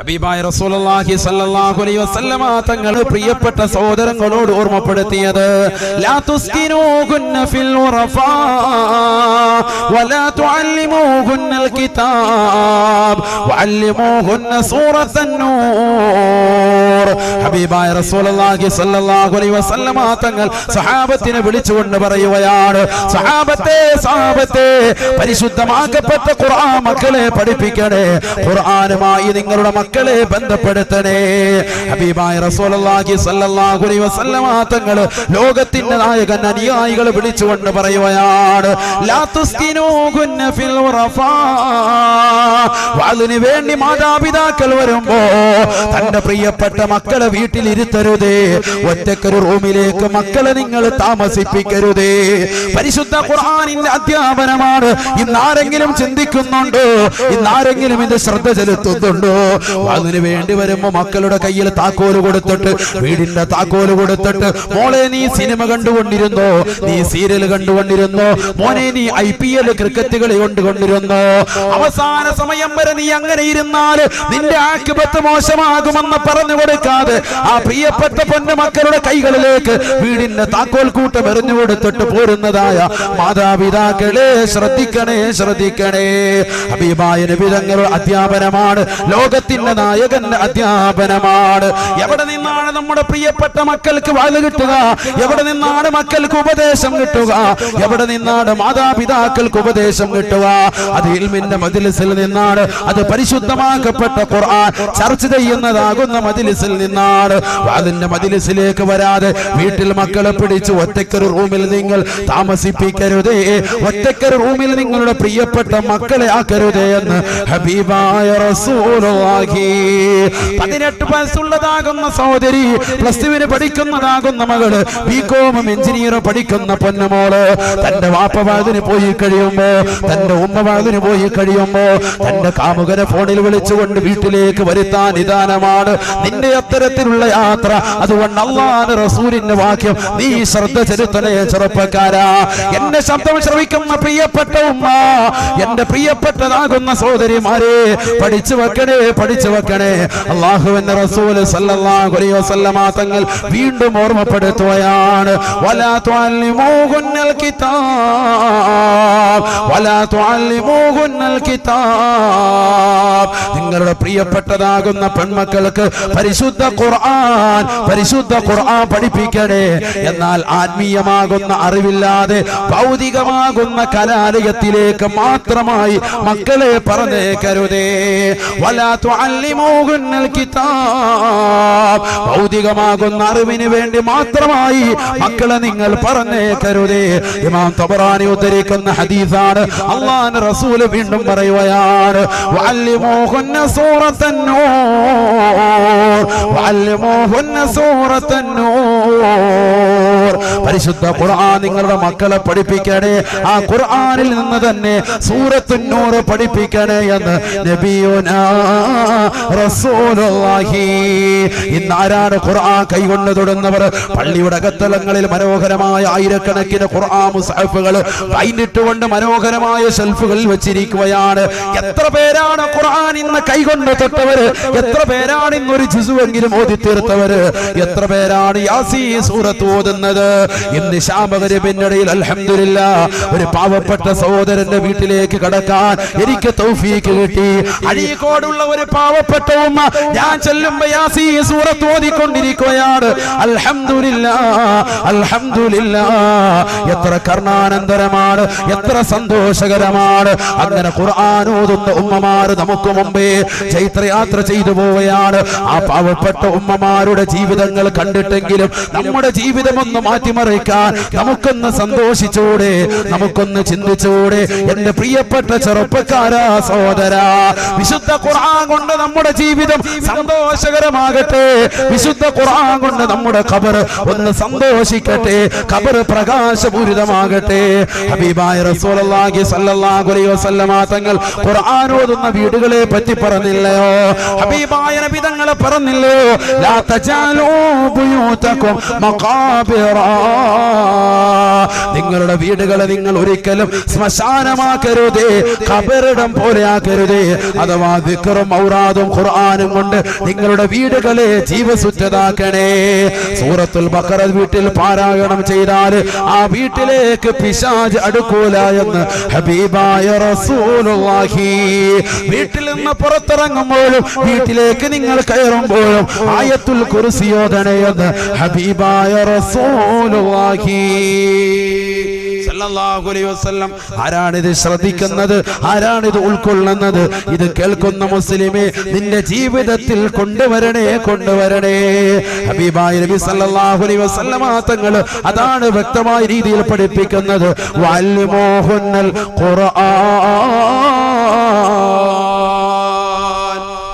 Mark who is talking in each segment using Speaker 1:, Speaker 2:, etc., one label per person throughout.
Speaker 1: ഹബീബായ റസൂലുള്ളാഹി സ്വല്ലല്ലാഹു അലൈഹി വസല്ലമ തങ്ങൾ പ്രിയപ്പെട്ട സഹോദരങ്ങളോട് ഓർമ്മപ്പെടുത്തിയത് ലാ തുസ്കിനൂഹുന്ന ഫിൽ ഉറഫാ വലാ തുഅല്ലിമൂഹുന്നൽ കിതാബ് വഅല്ലിമൂഹുന്ന സൂറത്തൻ നൂർ. ഹബീബായ റസൂലുള്ളാഹി സ്വല്ലല്ലാഹു അലൈഹി വസല്ലമ തങ്ങൾ സഹാബത്തിനെ വിളിച്ചുകൊണ്ട് പറയുകയാണ്, സഹാബത്തെ പരിശുദ്ധമാക്കപ്പെട്ട ഖുർആൻ മക്കളെ പഠിപ്പിക്കണേ, ഖുർആനുമായി നിങ്ങളുടെ മക്കളെ ബന്ധപ്പെടുത്തണേ. ഹബീബായ റസൂലുള്ളാഹി സ്വല്ലല്ലാഹു അലൈഹി വസല്ലമ തങ്ങൾ ലോകത്തിന്റെ നായകൻ അനുയായികളെ വിളിച്ചുകൊണ്ട് പറയുകയാണ്, ലാ തുസ്കിനൂഹുന്ന ഫിൽ ഉറഫാ. അതിനു വേണ്ടി മാതാപിതാക്കൾ വരുമ്പോ തന്റെ പ്രിയപ്പെട്ട മക്കളെ വീട്ടിലിരുത്തരുതേ, ഒറ്റക്കൊരു റൂമിലേക്ക് മക്കളെ നിങ്ങൾ താമസിപ്പിക്കരുതേ. പരിശുദ്ധ ഖുർആനിന്റെ അധ്യാപനമാണ്. ഇന്നാരെങ്കിലും ചിന്തിക്കുന്നുണ്ടോ? ഇന്നാരെങ്കിലും ഇത് ശ്രദ്ധ ചെലുത്തുന്നുണ്ടോ? അതിനു വേണ്ടി വരുമ്പോ മക്കളുടെ കയ്യിൽ താക്കോല് കൊടുത്തിട്ട്, വീടിന്റെ താക്കോല് കൊടുത്തിട്ട്, മോളെ നീ സിനിമ കണ്ടുകൊണ്ടിരുന്നോ, നീ സീരിയൽ കണ്ടുകൊണ്ടിരുന്നോ, മോനെ നീ IPL ക്രിക്കറ്റ് കളി കൊണ്ടുകൊണ്ടിരുന്നോ, അവസാന സമയം വരെ നീ അങ്ങനെ ഇരുന്നാൽ നിന്റെ ആഖിബത്ത് മോശമാകുമെന്ന് പറഞ്ഞു കൊടുക്കാതെ ആ പ്രിയപ്പെട്ട പൊന്നു മക്കളുടെ കൈകളിലേക്ക് വീടിന്റെ താക്കോൽ കൂട്ടം എറിഞ്ഞു കൊടുത്തിട്ട് പോരുന്നതായ മാതാപിതാക്കളെ ശ്രദ്ധിക്കണേ. ഹബീബായ നബി തങ്ങളുടെ അധ്യാപനമാണ്, ലോകത്തിന്റെ നായകന്റെ അധ്യാപനമാണ്. എവിടെ നിന്നാണ് നമ്മുടെ പ്രിയപ്പെട്ട മക്കൾക്ക് വാഴ കിട്ടുക? എവിടെ നിന്നാണ് മക്കൾക്ക് ഉപദേശം കിട്ടുക? എവിടെ നിന്നാണ് മാതാപിതാക്കൾക്ക് ഉപദേശം കിട്ടുക? അത് ഇൽമിന്റെ മജ്ലിസിൽ നിന്നാണ്, അത് പരിശുദ്ധമാക്കപ്പെട്ട ഖുർആൻ ചർച്ച ചെയ്യുന്നതാകുന്ന മജ്ലിസിൽ നിന്നാണ്. അതിന്റെ മജ്ലിസിലേക്ക് വരാതെ വീട്ടിൽ മക്കളെ പിടിച്ച് ഒറ്റക്കൊരു റൂമിൽ നിങ്ങൾ താമസിപ്പിക്കരുതേ, ഒറ്റക്കൊരു റൂമിൽ നിങ്ങളുടെ പ്രിയപ്പെട്ട മക്കളെ ആക്കരുതേ എന്ന് ഹബീബായ റസൂലുള്ളാഹി. 18 വയസ്സുള്ളതാകുന്ന സഹോദരി, +2 പഠിക്കുന്നതാകുന്ന മകള്, BCom എഞ്ചിനീയർ പഠിക്കുന്ന പൊന്നുമോള്, തന്റെ വാപ്പ വാതിന് പോയി കഴിയുമ്പോ, തന്റെ ഉമ്മ വാതിന് പോയി കഴിയുമ്പോ തന്റെ കാമുകനെ ഫോണിൽ വിളിച്ചുകൊണ്ട് വീട്ടിലേക്ക് വരുത്താൻ നിദാനമാണ് നിന്റെ അത്തരത്തിലുള്ള യാത്ര. അതുകൊണ്ട് അല്ലാഹുവിന്റെ റസൂലിന്റെ വാക്യം നീ ശ്രദ്ധ ചെലുത്തണേ ചെറുപ്പക്കാരാ. എന്റെ ശബ്ദം ശ്രവിക്കുന്ന പ്രിയപ്പെട്ട ഉമ്മ, എന്റെ പ്രിയപ്പെട്ടതാകുന്ന സഹോദരിമാരെ, പഠിച്ചു വെക്കണേ. അല്ലാഹുവിന്റെ റസൂൽ സല്ലല്ലാഹു അലൈഹി വസല്ലമ തങ്ങൾ വീണ്ടും ഓർമ്മപ്പെടുത്തുകയാണ്, വലാ തുഅല്ലിമൂഹുന്നൽ കിതാബ് വലാ തുഅല്ലിമൂഹുന്നൽ കിതാബ്. നിങ്ങളുടെ പ്രിയപ്പെട്ടതാകുന്ന പെൺമക്കൾക്ക് പരിശുദ്ധ ഖുർആൻ പഠിപ്പിക്കണേ. എന്നാൽ ആത്മീയമാകുന്ന അറിവില്ലാതെ ഭൗതികമാകുന്ന കലാലയത്തിലേക്ക് മാത്രമായി മക്കളെ പറഞ്ഞേക്കരുതേ. വലാ തുഅല്ലിമൂഹുന്നൽ കിതാബ്. ഭൗതികമാകുന്ന അറിവിന് വേണ്ടി മാത്രമായി മക്കളെ നിങ്ങൾ പറഞ്ഞേക്കരുതേ. ഇമാം തബറാനി ഉദ്ധരിക്കുന്ന ഹദീസാണ്. അല്ലാഹുവിന്റെ റസൂൽ വീണ്ടും പറയുകയാണ്, വഅല്ലിമൂഹുന്ന സൂറത്തൻ നൂർ വഅല്ലിമൂഹുന്ന സൂറത്തൻ നൂർ. പരിശുദ്ധ ഖുർആൻ നിങ്ങളുടെ മക്കളെ പഠിപ്പിക്കണേ. ആ ഖുർആനിൽ നിന്ന് തന്നെ സൂറത്തുൻ നൂർ പഠിപ്പിക്കണേ എന്ന് നബിയുനാ റസൂലുള്ളാഹി. ഇന്ന് ആരാണ് ഖുർആൻ കൈകൊണ്ട് തൊടുന്നവർ? പള്ളിയുടെ അകത്തളങ്ങളിൽ മനോഹരമായ ആയിരക്കണക്കിന് ഖുർആൻ മുസ്ഹഫുകൾ ബൈൻഡിട്ടുകൊണ്ട് മനോഹരമായ ഷെൽഫുകളിൽ വെച്ചിരിക്കുകയാണ്. എത്ര പേരാണ് ഖുർആൻ ഇന്ന് കൈകൊണ്ട് തൊട്ടവര്? എത്ര പേരാണ് ഇന്നൊരു ജുസുവെങ്കിലും ഓതി തീർത്തവര്? എത്ര പേരാണ് യാസീൻ സൂറത്ത് ഓതുന്നത്? ഇന്ന് ശാമകരിന്റെ ഇടയിൽ അൽഹംദുലില്ലാഹ് ഒരു പാവപ്പെട്ട സഹോദരന്റെ വീട്ടിലേക്ക് കടക്കാൻ എനിക്ക് തൗഫീക്ക് കിട്ടി. അഴീക്കോടുള്ള ഒരു പാവപ്പെട്ട ഉമ്മ ഞാൻ ചെല്ലുമ്പോ യാസീൻ സൂറത്ത് ഓതിക്കൊണ്ടിരിക്കുകയാണ്. അൽഹംദുലില്ലാഹ്. എത്ര കർണാനന്തരമാണ്, എത്ര സന്തോഷകരമാണ്. അങ്ങനെ ഖുർആൻ ഓതുന്ന ഉമ്മമാര് നമുക്ക് മുമ്പേ ചൈത്രയാത്ര ചെയ്തു പോവുകയാണ്. ആ പാവപ്പെട്ട ഉമ്മമാരുടെ ജീവിതങ്ങൾ കണ്ടിട്ടെങ്കിലും നമ്മുടെ ജീവിതം ഒന്ന് മാറ്റിമറിക്കാൻ നമുക്കൊന്ന് സന്തോഷിച്ചൂടെ? നമുക്കൊന്ന് ചിന്തിച്ചൂടെ? എന്റെ പ്രിയപ്പെട്ട ചെറുപ്പക്കാരാ, സഹോദരാ, വിശുദ്ധ ഖുർആൻ കൊണ്ട് നമ്മുടെ ജീവിതം സന്തോഷകരമാകട്ടെ. വിശുദ്ധ ഖുർആൻ കൊണ്ട് നമ്മുടെ ഖബർ ഒന്ന് സന്തോഷിക്കട്ടെ, ഖബർ പ്രകാശപൂരിതമാകട്ടെ. ഹബീബായ റസൂലുള്ളാഹി സ്വല്ലല്ലാഹു അലൈഹി വസല്ലമ തങ്ങൾ ഖുർആൻ ഓതുന്ന വീടുകളെ പറ്റി പറഞ്ഞില്ലയോ? ഹബീബായ നബി തങ്ങൾ പറഞ്ഞു പറയുന്നില്ലയോ ലാ തജാലൂ ബുയൂതകും മഖാബിറ, നിങ്ങളുടെ വീടുകളെ നിങ്ങൾ ഒരിക്കലും ശ്മശാനമാക്കരുതേ, ഖബറിടം പോലെ ആക്കരുതേ. അഥവാ ദിക്റും ഔറാദും ഖുർആനും കൊണ്ട് നിങ്ങളുടെ വീടുകളെ ജീവസുറ്റതാക്കണേ. സൂറത്തുൽ ബഖറ വീട്ടിൽ പാരായണം ചെയ്താൽ ആ വീട്ടിലേക്ക് പിശാച് അടുക്കൂല എന്ന് ഹബീബായ റസൂലുള്ളാഹി. വീട്ടിൽ നിന്ന് പുറത്തിറങ്ങുമ്പോഴും വീട്ടിലേക്ക് നിങ്ങൾ കയറുമ്പോഴും ആയത്തുൽ കുർസി ഓതണേ എന്ന് ഹബീബായ റസൂലുള്ളാഹി സല്ലല്ലാഹു അലൈഹി വസല്ലം. ആരാണിത് ശ്രദ്ധിക്കുന്നത്? ആരാണിത് ഉൾക്കൊള്ളുന്നത്? ഇത് കേൾക്കുന്ന മുസ്ലിമേ, നിന്റെ ജീവിതത്തിൽ കൊണ്ടുവരണേ, കൊണ്ടുവരണേ. ഹബീബായ നബി സല്ലല്ലാഹു അലൈഹി വസല്ലം തങ്ങൾ അതാണ് വ്യക്തമായ രീതിയിൽ പഠിപ്പിക്കുന്നത്. വഅല്ലിമൂഹുന്നൽ ഖുർആൻ,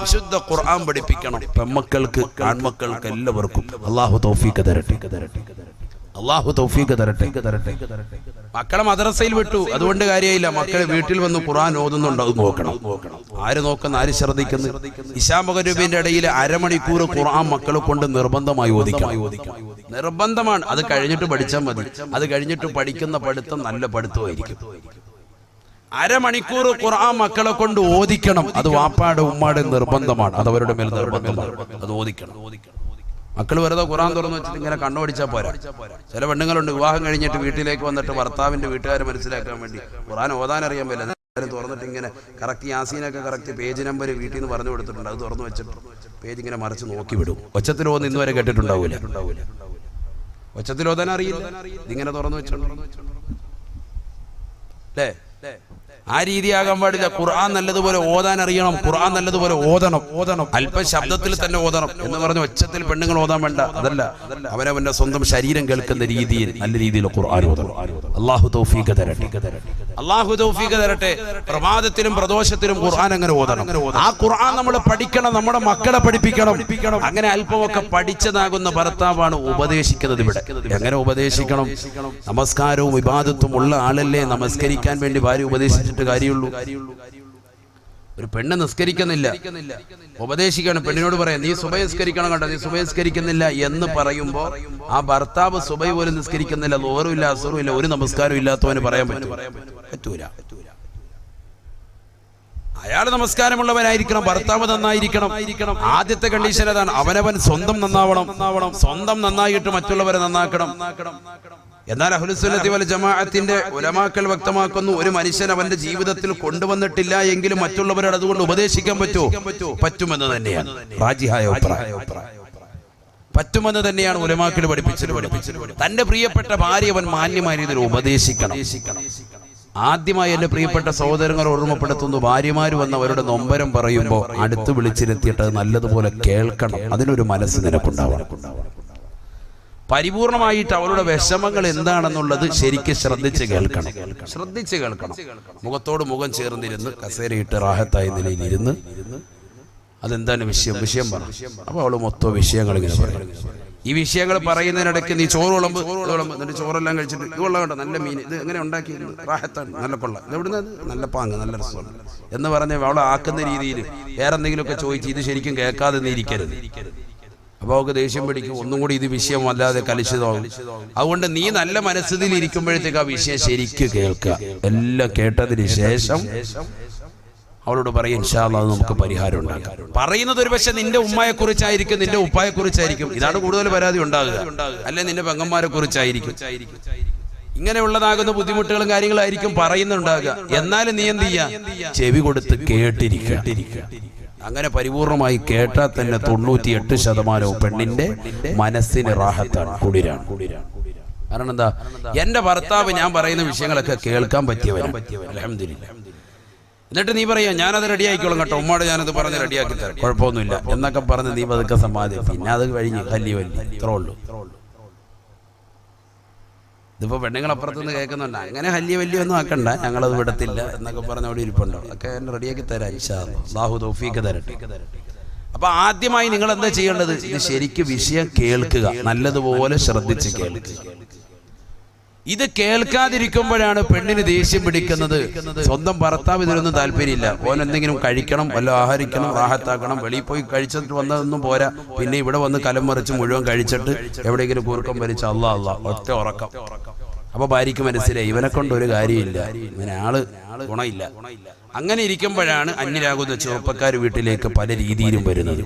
Speaker 1: വിശുദ്ധ ഖുർആൻ പഠിപ്പിക്കണം പെൺമക്കൾക്ക്, ആൺമക്കൾക്ക് എല്ലാവർക്കും. അല്ലാഹു തൗഫീഖ് തരട്ടെ, അല്ലാഹു തൗഫീഖ് തരട്ടെ. മക്കളെ മദ്രസയിൽ വിട്ടു, അതുകൊണ്ട് കാര്യമില്ല. മക്കളെ വീട്ടിൽ വന്ന് ഖുർആൻ ഓതുന്നുണ്ടോ അത് നോക്കണം. ആര് നോക്കുന്ന, ആര് ശ്രദ്ധിക്കുന്നു? ഇശാ മഗ്‌രിബിന്റെ ഇടയിൽ അരമണിക്കൂർ ഖുർആൻ മക്കളെ കൊണ്ട് നിർബന്ധമായി ഓദിക്കണം, നിർബന്ധമാണ്. അത് കഴിഞ്ഞിട്ട് പഠിച്ചാൽ മതി. അത് കഴിഞ്ഞിട്ട് പഠിക്കുന്ന പഠിത്തം നല്ല പഠിത്തമായിരിക്കും. അരമണിക്കൂർ ഖുർആൻ മക്കളെ കൊണ്ട് ഓദിക്കണം. അത് വാപ്പാടെ ഉമ്മാടെ നിർബന്ധമാണ്. അത് അവരുടെ മേൽ നിർബന്ധമാണ്. അത് ഓദിക്കണം. മക്കൾ വെറുതെ ഖുർആൻ തുറന്നു വെച്ചിട്ട് ഇങ്ങനെ കണ്ണോടിച്ചാൽ പോരാ. ചില പെണ്ണുങ്ങളുണ്ട് വിവാഹം കഴിഞ്ഞിട്ട് വീട്ടിലേക്ക് വന്നിട്ട് ഭർത്താവിന്റെ വീട്ടുകാരെ മനസ്സിലാക്കാൻ വേണ്ടി ഖുർആൻ ഓതാൻ അറിയാൻ പറ്റില്ല, തുറന്നിട്ട് ഇങ്ങനെ കറക്റ്റ് യാസീനൊക്കെ കറക്റ്റ് പേജ് നമ്പർ വീട്ടിൽ നിന്ന് പറഞ്ഞു കൊടുത്തിട്ടുണ്ട്. അത് തുറന്നു വെച്ചിട്ട് പേജ് ഇങ്ങനെ മറിച്ച് നോക്കി വിടും. ഒച്ചത്തിൽ ഓന്ന് ഇന്നുവരെ കേട്ടിട്ടുണ്ടാവൂല. ഒച്ചത്തിൽ ഓതാൻ അറിയില്ല, ഇതിങ്ങനെ തുറന്നു വെച്ചോണ്ട് അല്ലേ? ആ രീതിയാകാൻ പാടില്ല. ഖുർആൻ നല്ലതുപോലെ ഓതാൻ അറിയണം, ഖുർആൻ നല്ലതുപോലെ ഓതണം. അല്പ ശബ്ദത്തിൽ തന്നെ ഓതണം എന്ന് പറഞ്ഞ് ഒച്ചത്തിൽ പെണ്ണുങ്ങൾ ഓതാൻ വേണ്ട. അതല്ല, അവനവന്റെ സ്വന്തം ശരീരം കേൾക്കുന്ന രീതിയിൽ നല്ല രീതിയിൽ ഖുർആൻ ഓതണം. അല്ലാഹു തൗഫീഖ് തരട്ടെ, അല്ലാഹു തൗഫീഖ് തരട്ടെ. പ്രഭാതത്തിലും പ്രദോഷത്തിലും ഖുർആൻ അങ്ങനെ ഓതണം. ആ ഖുർആൻ നമ്മൾ പഠിക്കണം, നമ്മുടെ മക്കളെ പഠിപ്പിക്കണം. അങ്ങനെ അല്പമൊക്കെ പഠിച്ചതാകുന്ന ഭർത്താവാണ് ഉപദേശിക്കുന്നത്. ഇവിടെ എങ്ങനെ ഉപദേശിക്കണം? നമസ്കാരവും ഇബാദത്തും ഉള്ള ആളല്ലേ നമസ്കരിക്കാൻ വേണ്ടി ഭാര്യ ഉപദേശിച്ചിട്ട് കാര്യമുള്ളൂ. ഒരു പെണ്ണ് നിസ്കരിക്കുന്നില്ല, ഉപദേശിക്കണം. പെണ്ണിനോട് പറയാം, നീ സുബഹി നിസ്കരിക്കണം കേട്ടോ, നീ സുബഹി നിസ്കരിക്കുന്നില്ല എന്ന് പറയുമ്പോ ആ ഭർത്താവ് സുബഹി പോലും നിസ്കരിക്കുന്നില്ല, ലോറും ഇല്ല, അസറും ഇല്ല, ഒരു നമസ്കാരം ഇല്ലാത്തവന് പറയാൻ പറ്റൂല. അയാൾ നമസ്കാരമുള്ളവനായിരിക്കണം, ഭർത്താവ് നന്നായിരിക്കണം. ആദ്യത്തെ കണ്ടീഷൻ അതാണ്. അവനവൻ സ്വന്തം നന്നാവണം. സ്വന്തം നന്നായിട്ട് മറ്റുള്ളവരെ നന്നാക്കണം. എന്നാൽ അഹ്ലുസുന്നത്തി വൽ ജമാഅത്തിന്റെ ഉലമാക്കൾ വ്യക്തമാക്കുന്നു, ഒരു മനുഷ്യൻ അവന്റെ ജീവിതത്തിൽ കൊണ്ടുവന്നിട്ടില്ല എങ്കിലും മറ്റുള്ളവരോട് അതുകൊണ്ട് ഉപദേശിക്കാൻ പറ്റുമെന്ന് തന്നെയാണ് റാജിഹായ അഭിപ്രായം. പറ്റുമെന്ന് തന്നെയാണ് ഉലമാക്കൾ പഠിപ്പിച്ചത്. തന്റെ പ്രിയപ്പെട്ട ഭാര്യ അവൻ മാന്യമായ രീതിയിൽ ഉപദേശിക്കണം. ആദ്യമായി എന്റെ പ്രിയപ്പെട്ട സഹോദരങ്ങൾ ഓർമ്മപ്പെടുത്തുന്നു, ഭാര്യമാര് വന്ന് അവരുടെ നൊമ്പരം പറയുമ്പോൾ അടുത്ത് വിളിച്ചിരുത്തിയിട്ട് നല്ലതുപോലെ കേൾക്കണം. അതിനൊരു മനസ്സ് നിനക്കുണ്ടാവണം. പരിപൂർണമായിട്ട് അവരുടെ വിഷമങ്ങൾ എന്താണെന്നുള്ളത് ശരിക്കും ശ്രദ്ധിച്ച് കേൾക്കണം. മുഖത്തോട് മുഖം ചേർന്നിരുന്ന് കസേരയിട്ട് റാഹത്തായ നിലയിൽ ഇരുന്ന് അതെന്താണ് വിഷയം പറ. അപ്പൊ അവള് മൊത്തം വിഷയങ്ങൾ ഇങ്ങനെ പറയും. ഈ വിഷയങ്ങൾ പറയുന്നതിനിടയ്ക്ക് നീ ചോറ് വിളമ്പ്, എന്നിട്ട് ചോറെല്ലാം കഴിച്ചിട്ട് ഇത് കൊള്ളാം കേട്ടോ, നല്ല മീൻ, ഇത് എങ്ങനെ ഉണ്ടാക്കി, റാഹത്താണ്, നല്ല കൊള്ളാം, ഇതെവിടുന്ന്, നല്ല പാങ്ങ്, നല്ല രസമാണ് എന്ന് പറഞ്ഞ് അവളെ ആക്കുന്ന രീതിയിൽ വേറെ എന്തെങ്കിലുമൊക്കെ ചോദിച്ച് ഇത് ശരിക്കും കേൾക്കാതെ നീ ഇരിക്കരുത്. അപ്പൊ അവൾക്ക് ദേഷ്യം പിടിക്കും, ഒന്നും കൂടി ഇത് വിഷയം വല്ലാതെ കലുഷിതമാകും. അതുകൊണ്ട് നീ നല്ല മനസ്സിൽ ഇരിക്കുമ്പോഴത്തേക്ക് ആ വിഷയം ശരിക്കും കേൾക്കുക. എല്ലാം കേട്ടതിന് ശേഷം അവളോട് പറയും, ഇൻഷാ അല്ലാഹ് നമുക്ക് പരിഹാരം ഉണ്ടാക്കാം. പറയുന്നത് ഒരു പക്ഷെ നിന്റെ ഉമ്മയെ കുറിച്ചായിരിക്കും, നിന്റെ ഉപ്പായെ കുറിച്ചായിരിക്കും. ഇതാണ് കൂടുതൽ പരാതി ഉണ്ടാകുക. അല്ലെ നിന്റെ പെങ്ങന്മാരെ കുറിച്ചായിരിക്കും. ഇങ്ങനെയുള്ളതാകുന്ന ബുദ്ധിമുട്ടുകളും കാര്യങ്ങളായിരിക്കും പറയുന്നുണ്ടാകുക. എന്നാലും നീ എന്ത് ചെയ്യാ? ചെവി കൊടുത്ത് കേട്ടിരിക്കുക. അങ്ങനെ പരിപൂർണമായി കേട്ടാൽ തന്നെ 98% പെണ്ണിന്റെ മനസ്സിന് റാഹത്താണ്, കുളിരാണ്. കാരണം എന്താ? എന്റെ ഭർത്താവ് ഞാൻ പറയുന്ന വിഷയങ്ങളൊക്കെ കേൾക്കാൻ പറ്റിയവരാണ്, അൽഹംദുലില്ലാഹ്. എന്നിട്ട് നീ പറയാ, ഞാനത് റെഡിയാക്കിക്കോളും കേട്ടോ, ഉമ്മാട് ഞാനത് പറഞ്ഞ് റെഡിയാക്കി തരാം, കുഴപ്പമൊന്നുമില്ല എന്നൊക്കെ പറഞ്ഞ് നീ പതുക്കെ സമ്പാദിക്കും. പിന്നെ അത് കഴിഞ്ഞ് വലിയ ഇത്രേ ഉള്ളൂ. ഇതിപ്പോ പെണ്ണുങ്ങളപ്പുറത്തുനിന്ന് കേൾക്കുന്നുണ്ട്, അങ്ങനെ വലിയ ഒന്നും ആക്കണ്ട, ഞങ്ങളത് വിടത്തില്ല എന്നൊക്കെ പറഞ്ഞ അവിടെ ഇരിപ്പുണ്ടോ, ഒക്കെ എന്നെ റെഡിയാക്കി തരാം, ഇൻഷാ അല്ലാഹ്, അല്ലാഹു തൗഫീഖ് തരട്ടെ. അപ്പൊ ആദ്യമായി നിങ്ങൾ എന്താ ചെയ്യേണ്ടത്? ഇത് ശരിക്കും വിഷയം കേൾക്കുക, നല്ലതുപോലെ ശ്രദ്ധിച്ച് കേൾക്കുക. ഇത് കേൾക്കാതിരിക്കുമ്പോഴാണ് പെണ്ണിന് ദേഷ്യം പിടിക്കുന്നത്. സ്വന്തം ഭർത്താവ് ഇതിലൊന്നും താല്പര്യമില്ല. ഓൻ എന്തെങ്കിലും കഴിക്കണം, വല്ല ആഹാരിക്കണം, റാഹത്താക്കണം. വെളിയിൽ പോയി കഴിച്ചിട്ട് വന്നതൊന്നും പോരാ. പിന്നെ ഇവിടെ വന്ന് കലം മറിച്ച് മുഴുവൻ കഴിച്ചിട്ട് എവിടെയെങ്കിലും കൂർക്കം വലിച്ച അല്ലാ ഒറ്റ ഉറക്കം. അപ്പൊ ഭാര്യയ്ക്ക് മനസ്സിലായി ഇവനെ കൊണ്ട് ഒരു കാര്യമില്ല, ഇങ്ങനെ ആള് ഗുണമില്ല. അങ്ങനെ ഇരിക്കുമ്പോഴാണ് അന്യരാകുന്ന ചെറുപ്പക്കാർ വീട്ടിലേക്ക് പല രീതിയിലും വരുന്നത്.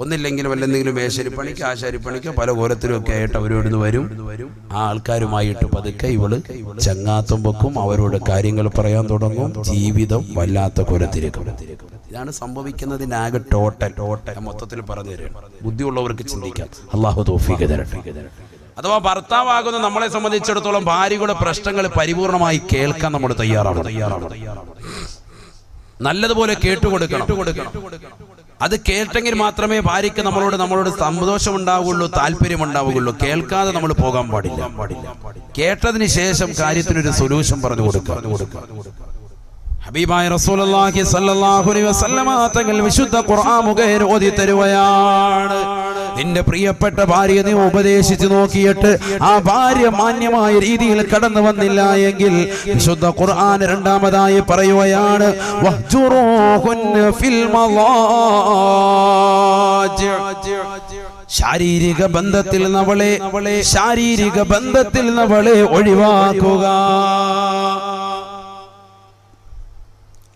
Speaker 1: ഒന്നില്ലെങ്കിലും വല്ലെന്തെങ്കിലും മേശരിപ്പണിക്ക് ആശാരിപ്പണിക്കോ പല കോലത്തിലും ഒക്കെ ആയിട്ട് അവരോട് വരും. ആ ആൾക്കാരുമായിട്ട് പതുക്കെ ഇവള് ചങ്ങാത്തം വെക്കും, അവരോട് കാര്യങ്ങൾ പറയാൻ തുടങ്ങും. ജീവിതം വല്ലാത്ത കോലത്തിലേക്ക്. ഇതാണ് സംഭവിക്കുന്നതിനാകെ ടോട്ടൽ മൊത്തത്തിൽ പറഞ്ഞു തരും. ബുദ്ധിയുള്ളവർക്ക് ചിന്തിക്കാം. അല്ലാഹു തൗഫീഖ് തരട്ടെ. അഥവാ ഭർത്താവാകുന്ന നമ്മളെ സംബന്ധിച്ചിടത്തോളം ഭാര്യയുടെ പ്രശ്നങ്ങൾ പരിപൂർണമായി കേൾക്കാൻ നമ്മൾ തയ്യാറാണ്. നല്ലതുപോലെ കേട്ടുകൊടുക്കണം. അത് കേട്ടെങ്കിൽ മാത്രമേ ഭാര്യയ്ക്ക് നമ്മളോട് സന്തോഷം ഉണ്ടാവുകയുള്ളൂ, താല്പര്യം ഉണ്ടാവുകയുള്ളൂ. കേൾക്കാതെ നമ്മൾ പോകാൻ പാടില്ല. കേട്ടതിന് ശേഷം കാര്യത്തിനൊരു സൊല്യൂഷൻ പറഞ്ഞു കൊടുക്കുക. ഹബീബായ റസൂലുള്ളാഹി സ്വല്ലല്ലാഹു അലൈഹി വസല്ലമ തങ്ങൾ വിശുദ്ധ ഖുർആൻ മുഖേന ഓതി തരുകയാണ്. നിന്റെ പ്രിയപ്പെട്ട ഭാര്യയെ നീ ഉപദേശിച്ചു നോക്കിയിട്ട് ആ ഭാര്യ മാന്യമായ രീതിയിൽ കടന്നു വന്നില്ല എങ്കിൽ വിശുദ്ധ ഖുർആൻ രണ്ടാമതായി പറയുകയാണ് വഹ്ജുറൂഹുന്ന ഫിൽ മളാജി. ശാരീരിക ബന്ധത്തിൽ നമ്മളെ ഒഴിവാക്കുക.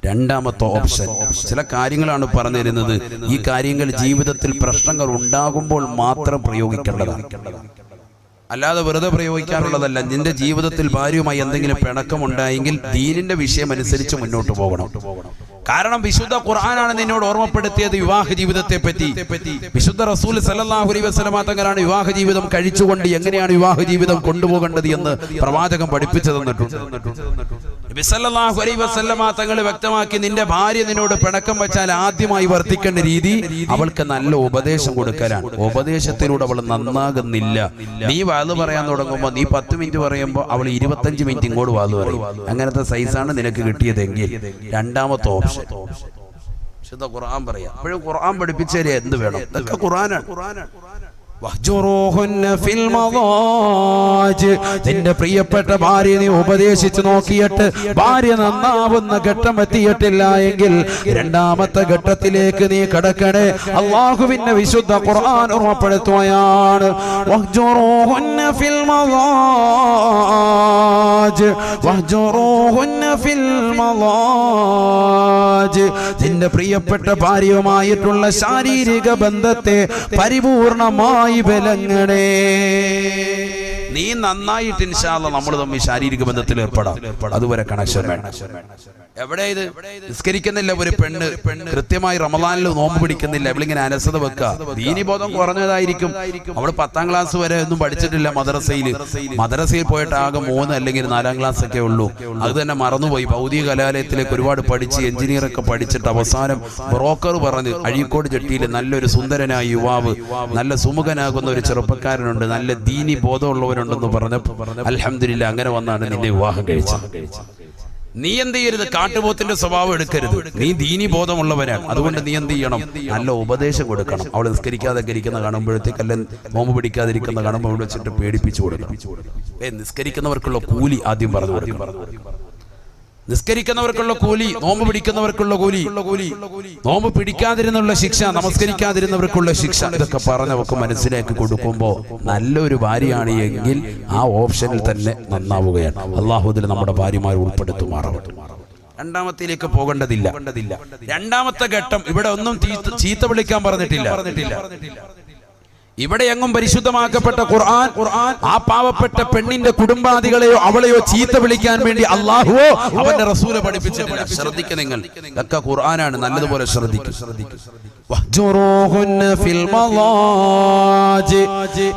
Speaker 1: രണ്ടാമത്തെ ഓപ്ഷൻ. ചില കാര്യങ്ങളാണ് പറഞ്ഞു തരുന്നത്. ഈ കാര്യങ്ങൾ ജീവിതത്തിൽ പ്രശ്നങ്ങൾ ഉണ്ടാകുമ്പോൾ മാത്രം പ്രയോഗിക്കേണ്ടതാണ്, അല്ലാതെ വെറുതെ പ്രയോഗിക്കാറുള്ളതല്ല. നിന്റെ ജീവിതത്തിൽ ഭാര്യയുമായി എന്തെങ്കിലും പിണക്കമുണ്ടായെങ്കിൽ ദീനിന്റെ വിഷയം അനുസരിച്ച് മുന്നോട്ട് പോകണം. കാരണം വിശുദ്ധ ഖുർആനാണ് നിന്നോട് ഓർമ്മപ്പെടുത്തിയത് വിവാഹ ജീവിതത്തെ പറ്റി. വിശുദ്ധ റസൂൽ സല്ലല്ലാഹു അലൈഹി വസല്ലമ തങ്ങളാണ് വിവാഹ ജീവിതം കഴിച്ചുകൊണ്ട് എങ്ങനെയാണ് വിവാഹ ജീവിതം കൊണ്ടുപോകേണ്ടത് എന്ന് പ്രവാചകൻ പഠിപ്പിച്ചു തന്നിട്ടുണ്ട്. നബി സല്ലല്ലാഹു അലൈഹി വസല്ലമ തങ്ങൾ വ്യക്തമാക്കി, നിന്റെ ഭാര്യ നിന്നോട് പിണക്കം വെച്ചാൽ ആദ്യമായി വർത്തിക്കേണ്ട രീതി അവൾക്ക് നല്ല ഉപദേശം കൊടുക്കലാണ്. ഉപദേശത്തിലൂടെ അവൾ നന്നാകുന്നില്ല. നീ വാല് പറയാൻ തുടങ്ങുമ്പോൾ നീ 10 മിനിറ്റ് പറയുമ്പോൾ അവൾ 25 മിനിറ്റ് ഇങ്ങോട്ട് വാല് പറയും. അങ്ങനത്തെ സൈസാണ് നിനക്ക് കിട്ടിയതെങ്കിൽ രണ്ടാമത്തെ ഓപ്ഷൻ വിശുദ്ധ ഖുർആൻ പറയാം. അപ്പോഴും ഖുർആൻ പഠിപ്പിച്ചാലേ എന്ത് വേണം, ഇതൊക്കെ ഖുർആനാണ്. വഹ്ജുറൂഹുന്ന ഫിൽ മളാജ്. നിന്റെ പ്രിയപ്പെട്ട ഭാര്യ നീ ഉപദേശിച്ചു നോക്കിയിട്ട് ഭാര്യ നന്നാവുന്ന ഘട്ടം എത്തിയിട്ടില്ല എങ്കിൽ രണ്ടാമത്തെ ഘട്ടത്തിലേക്ക് നീ കടക്കണേ. അല്ലാഹുവിന്റെ വിശുദ്ധ ഖുർആൻ ഓർമ്മപ്പെടുത്തുകയാണ് വഹ്ജുറൂഹുന്ന ഫിൽ മളാജ്. വഹ്ജുറൂഹുന്ന ഫിൽ മളാജ്. നിന്റെ പ്രിയപ്പെട്ട ഭാര്യയുമായിട്ടുള്ള ശാരീരിക ബന്ധത്തെ പരിപൂർണമായി വിലങ്ങണേ. നീ നന്നായിട്ട് ഇൻഷാ അല്ലാഹ് നമ്മൾ തമ്മിൽ ശാരീരിക ബന്ധത്തിൽ ഏർപ്പെടാം. അതുവരെ കണക്ഷൻ വേണം. എവിടെ ഇത് നിസ്കരിക്കുന്നില്ല ഒരു പെണ്ണ്, കൃത്യമായി റമളാനിൽ നോമ്പ് പിടിക്കുന്നില്ല, അവളിങ്ങനെ അലസത വെക്കുക. ദീനിബോധം കുറഞ്ഞതായിരിക്കും. അവള് 10ാം ക്ലാസ് വരെ ഒന്നും പഠിച്ചിട്ടില്ല. മദ്രസയിൽ പോയിട്ട് ആകെ 3 അല്ലെങ്കിൽ 4ാം ക്ലാസ് ഒക്കെ ഉള്ളൂ. അത് തന്നെ മറന്നുപോയി. ഭൗതിക കലാലയത്തിലേക്ക് ഒരുപാട് പഠിച്ച് എഞ്ചിനീയർ ഒക്കെ പഠിച്ചിട്ട് അവസാനം ബ്രോക്കർ പറഞ്ഞ് അഴീക്കോട് ജെട്ടിയിൽ നല്ലൊരു സുന്ദരനായ യുവാവ്, നല്ല സുമുഖനാകുന്ന ഒരു ചെറുപ്പക്കാരനുണ്ട്, നല്ല ദീനി ബോധമുള്ളവരുണ്ടെന്ന് പറഞ്ഞപ്പോൾ അൽഹംദുലില്ലാ അങ്ങനെ വന്നാണ് നിന്റെ വിവാഹം കഴിച്ചത്. നീ എന്ത് ചെയ്യരുത്, കാട്ടുപോത്തിന്റെ സ്വഭാവം എടുക്കരുത്. നീ ദീനി ബോധമുള്ളവരാണ്. അതുകൊണ്ട് നീ എന്ത് ചെയ്യണം, നല്ല ഉപദേശം കൊടുക്കണം. അവൾ നിസ്കരിക്കാതെ ഇരിക്കുന്ന കാണുമ്പോഴത്തേക്ക്, അല്ല നോമ്പ് പിടിക്കാതിരിക്കുന്ന കാണുമ്പോൾ അവിടെ വെച്ചിട്ട് പേടിപ്പിച്ചു കൊടുക്കണം. നിസ്കരിക്കുന്നവർക്കുള്ള കൂലി ആദ്യം പറഞ്ഞു കൊടുക്കണം. നിസ്കരിക്കുന്നവർക്കുള്ള കൂലി, നോമ്പ് പിടിക്കുന്നവർക്കുള്ള കൂലി, നോമ്പ് പിടിക്കാതിരുന്നുള്ള ശിക്ഷ, നമസ്കരിക്കാതിരുന്നവർക്കുള്ള ശിക്ഷ, ഇതൊക്കെ പറഞ്ഞവർക്ക് മനസ്സിലാക്കി കൊടുക്കുമ്പോൾ നല്ലൊരു ഭാര്യയാണ് എങ്കിൽ ആ ഓപ്ഷനിൽ തന്നെ നന്നാവുകയാണ്. അല്ലാഹു ഇതിൽ നമ്മുടെ ഭാര്യമാരെ ഉൾപ്പെടുത്തുമാറാവട്ടെ. രണ്ടാമത്തേലേക്ക് പോകേണ്ടതില്ല. രണ്ടാമത്തെ ഘട്ടം ഇവിടെ ഒന്നും ചീത്ത വിളിക്കാൻ പറഞ്ഞിട്ടില്ല. ഇവിടെ എങ്ങും പരിശുദ്ധമാക്കപ്പെട്ട ഖുർആൻ ആ പാവപ്പെട്ട പെണ്ണിന്റെ കുടുംബാദികളെയോ അവളെയോ ചീത്ത വിളിക്കാൻ വേണ്ടി അല്ലാഹുവോ അവന്റെ റസൂല് പഠിപ്പിച്ചിട്ടില്ല. ശ്രദ്ധിക്കുക, നിങ്ങൾ ഇതൊക്കെ ഖുർആനാണ്, നല്ലതുപോലെ ശ്രദ്ധിക്കുക.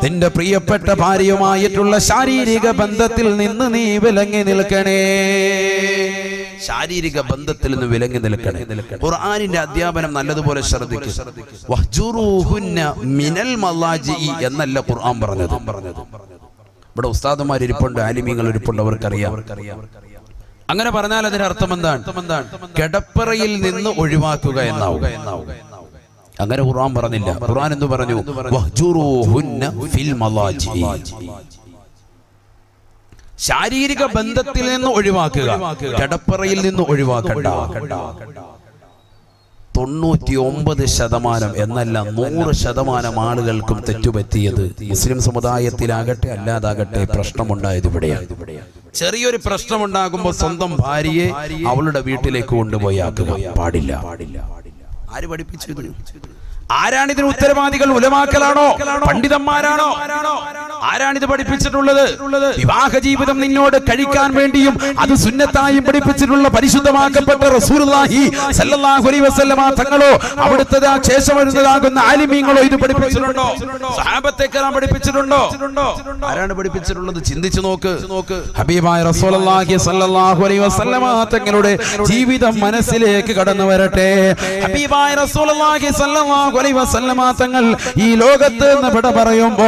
Speaker 1: നിന്റെ പ്രിയപ്പെട്ട ഭാര്യയുമായിട്ടുള്ള ശാരീരിക ബന്ധത്തിൽ നിന്ന് നീ വിലങ്ങി നിൽക്കണേ. ശാരീരിക ബന്ധത്തിൽ നിന്ന് വിലങ്ങി നിൽക്കണേ. ഖുർആനിന്റെ അധ്യാപനം നല്ലതുപോലെ ശ്രദ്ധിക്കുക. വഹ്ജുറൂഹുന്ന മിനൽ മളാജി എന്നല്ല ഖുർആൻ പറഞ്ഞത്. ഇവിടെ ഉസ്താദുമാർ ഇരിപ്പുണ്ട്, ആലിമീങ്ങൾ ഇരിപ്പുണ്ട്, അവർക്കറിയാം. അങ്ങനെ പറഞ്ഞാൽ അതിന്റെ അർത്ഥം എന്താണ്? കിടപ്പറയിൽ നിന്ന് ഒഴിവാക്കുക എന്നാവും. അങ്ങനെ ഖുർആൻ പറഞ്ഞില്ല. ഖുർആൻ എന്തു പറഞ്ഞു? വഹ്ജുറൂഹുന്ന ഫിൽ മളാജി. ശാരീരിക ബന്ധത്തിൽ നിന്ന് ഒഴിവാക്കുക, കിടപ്പറയിൽ നിന്ന് ഒഴിവാക്കണ്ട. 99% എന്നല്ല 100% ആളുകൾക്കും തെറ്റുപറ്റിയത് മുസ്ലിം സമുദായത്തിലാകട്ടെ അല്ലാതാകട്ടെ പ്രശ്നമുണ്ടായത് ഇവിടെയാണ്. ചെറിയൊരു പ്രശ്നമുണ്ടാകുമ്പോൾ സ്വന്തം ഭാര്യയെ അവളുടെ വീട്ടിലേക്ക് കൊണ്ടുപോയി ആക്കുക പാടില്ല. ആര് പഠിപ്പിച്ചു? ആരാണിതിന് ഉത്തരവാദികൾ? ഉലമാക്കളാണോ? പണ്ഡിതന്മാരാണോ? ആരാണിത് പഠിപ്പിച്ചിട്ടുള്ളത്? വിവാഹ ജീവിതം നിന്നോട് കഴിക്കാൻ വേണ്ടിയും അത് സുന്നത്തായും പഠിപ്പിച്ചിട്ടുള്ള പരിശുദ്ധമാക്കപ്പെട്ട റസൂലുള്ളാഹി സ്വല്ലല്ലാഹു അലൈഹി വസല്ലമ തങ്ങളോ അവിടുത്തെ ശേഷം വരുന്നതാകുന്ന ആലിമീങ്ങളോ ഇത് പഠിപ്പിച്ചിട്ടുണ്ടോ? സഹാബത്തെ കേറാൻ പഠിപ്പിച്ചിട്ടുണ്ടോ? ആരാണ് പഠിപ്പിച്ചിട്ടുള്ളത്? ചിന്തിച്ചു നോക്ക്. ഹബീബായ റസൂലുള്ളാഹി സ്വല്ലല്ലാഹു അലൈഹി വസല്ലമ തങ്ങളുടെ ജീവിതം മനസ്സിലേക്ക് കടന്നു വരട്ടെ. ഹബീബായ റസൂലുള്ളാഹി സ്വല്ലല്ലാഹു അലൈഹി വസല്ലമ തങ്ങൾ ഈ ലോകത്ത് നിന്ന് വിട പറയുമ്പോ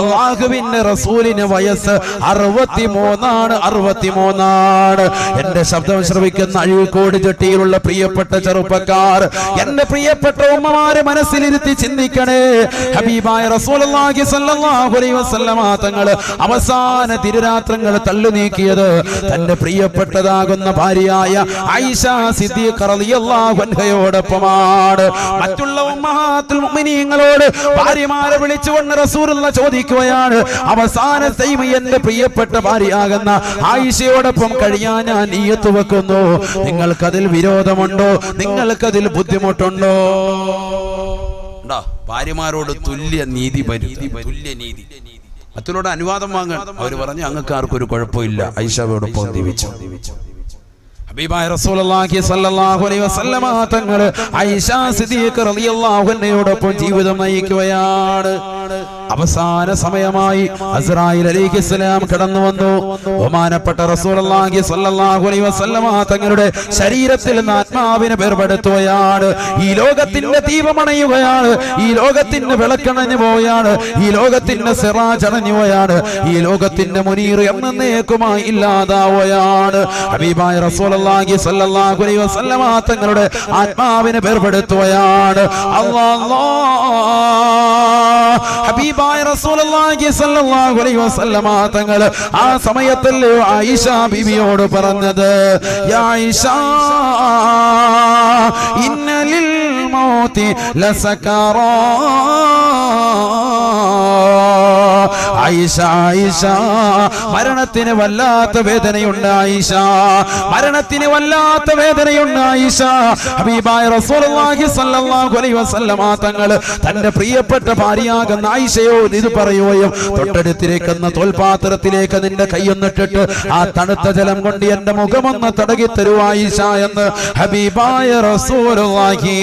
Speaker 1: അല്ലാഹുവിന്റെ റസൂലിന് വയസ്സ് 63. എന്റെ ശബ്ദം ശ്രവിക്കുന്ന അഴീക്കോട് ജട്ടിയിലുള്ള പ്രിയപ്പെട്ട ചെറുപ്പക്കാർ, എന്റെ പ്രിയപ്പെട്ട ഉമ്മമാരെ മനസ്സിലിരുത്തി ചിന്തിക്കണേ. ഹബീബായ റസൂലുള്ളാഹി സ്വല്ലല്ലാഹു അലൈഹി വസല്ലമ തങ്ങൾ അവസാന തിരുരാത്രങ്ങൾ തള്ളു നീക്കിയത് തന്റെ പ്രിയപ്പെട്ടതാകുന്ന ഭാര്യയായ ആയിഷ സിദ്ദീഖ റളിയല്ലാഹു അൻഹയോടൊപ്പമാണ്. മറ്റുള്ള ഉമ്മഹാത്തുൽ മുഅ്മിനീങ്ങളോട് ഭാര്യമാരെ വിളിച്ചുകൊണ്ട് റസൂലുള്ള ചോദിക്കുകയാണ്, അവസാനത്തെ എന്റെ പ്രിയപ്പെട്ട ഭാര്യയാകുന്ന ആയിഷയോടൊപ്പം കഴിയാൻ ഞാൻ നിയ്യത്ത് വെക്കുന്നു, നിങ്ങൾക്കതിൽ വിരോധമുണ്ടോ? നിങ്ങൾക്കതിൽ ബുദ്ധിമുട്ടുണ്ടോ? ഭാര്യമാരോട് തുല്യ നീതി, തുല്യ നീതി. മറ്റുള്ളവരുടെ അനുവാദം വാങ്ങാൻ അവർ പറഞ്ഞു, അങ്ങക്ക് ആർക്കൊരു കുഴപ്പമില്ല, ആയിഷയോടൊപ്പം ജീവിച്ചു. ഹബീബായ റസൂലുള്ളാഹി സ്വല്ലല്ലാഹു അലൈഹി വസല്ലമ തങ്ങൾ ആയിഷ സിദ്ദീഖ റളിയല്ലാഹു അൻഹയോടൊപ്പം ജീവിതം നയിക്കുകയാണ്. അവസാന സമയമായി അസ്രായിൽ അലൈഹിസ്സലാം കടന്നു വന്നു. ബഹുമാനപ്പെട്ട റസൂലുള്ളാഹി സ്വല്ലല്ലാഹു അലൈഹി വസല്ലമ തങ്ങളുടെ ശരീരത്തിൽ നിന്ന് ആത്മാവിനെ വേർപെടുത്തുകയാണ്. ഈ ലോകത്തിന്റെ ദീപമണയുകയാണ്, ഈ ലോകത്തിന്റെ വിളക്കണഞ്ഞു പോവുകയാണ്, ഈ ലോകത്തിന്റെ സിറാജ് അണഞ്ഞു പോവുകയാണ്, ഈ ലോകത്തിന്റെ മുനീർ എന്നേക്കുമായി ഇല്ലാതാവുകയാണ്. ഹബീബായ റസൂലുള്ളാഹി സ്വല്ലല്ലാഹു അലൈഹി വസല്ലമ തങ്ങളുടെ ആത്മാവിനെ വേർപെടുത്തുകയാണ്. അല്ലാഹ് ഹബീബായ റസൂലുള്ളാഹി സ്വല്ലല്ലാഹു അലൈഹി വസല്ലമ തങ്ങൾ ആ സമയത്തല്ലേ ആയിഷ ബീവിയോട് പറഞ്ഞത്, യാ ആയിഷ ഇന്നലിൽ മൗതി ലസകറാ. ആയിഷ ആയിഷ മരണത്തിന് വല്ലാത്ത വേദനയുണ്ട്. ആയിഷ മരണത്തിന് വല്ലാത്ത വേദനയുണ്ട്. ആയിഷ ഹബീബായ റസൂലുള്ളാഹി സ്വല്ലല്ലാഹു അലൈഹി വസല്ലമ തങ്ങൾ തന്റെ പ്രിയപ്പെട്ട ഭാര്യയാകുന്ന ആയിഷയോട് ഇത് പറയുകയും, തൊട്ടടുത്തിരിക്കുന്ന തോൽപാത്രത്തിലേക്ക് നിന്റെ കൈയൊന്നിട്ടിട്ട് ആ തണുത്ത ജലം കൊണ്ട് എന്റെ മുഖമൊന്ന് തടകി തരൂ ആയിഷ എന്ന് ഹബീബായ റസൂലുള്ളാഹി.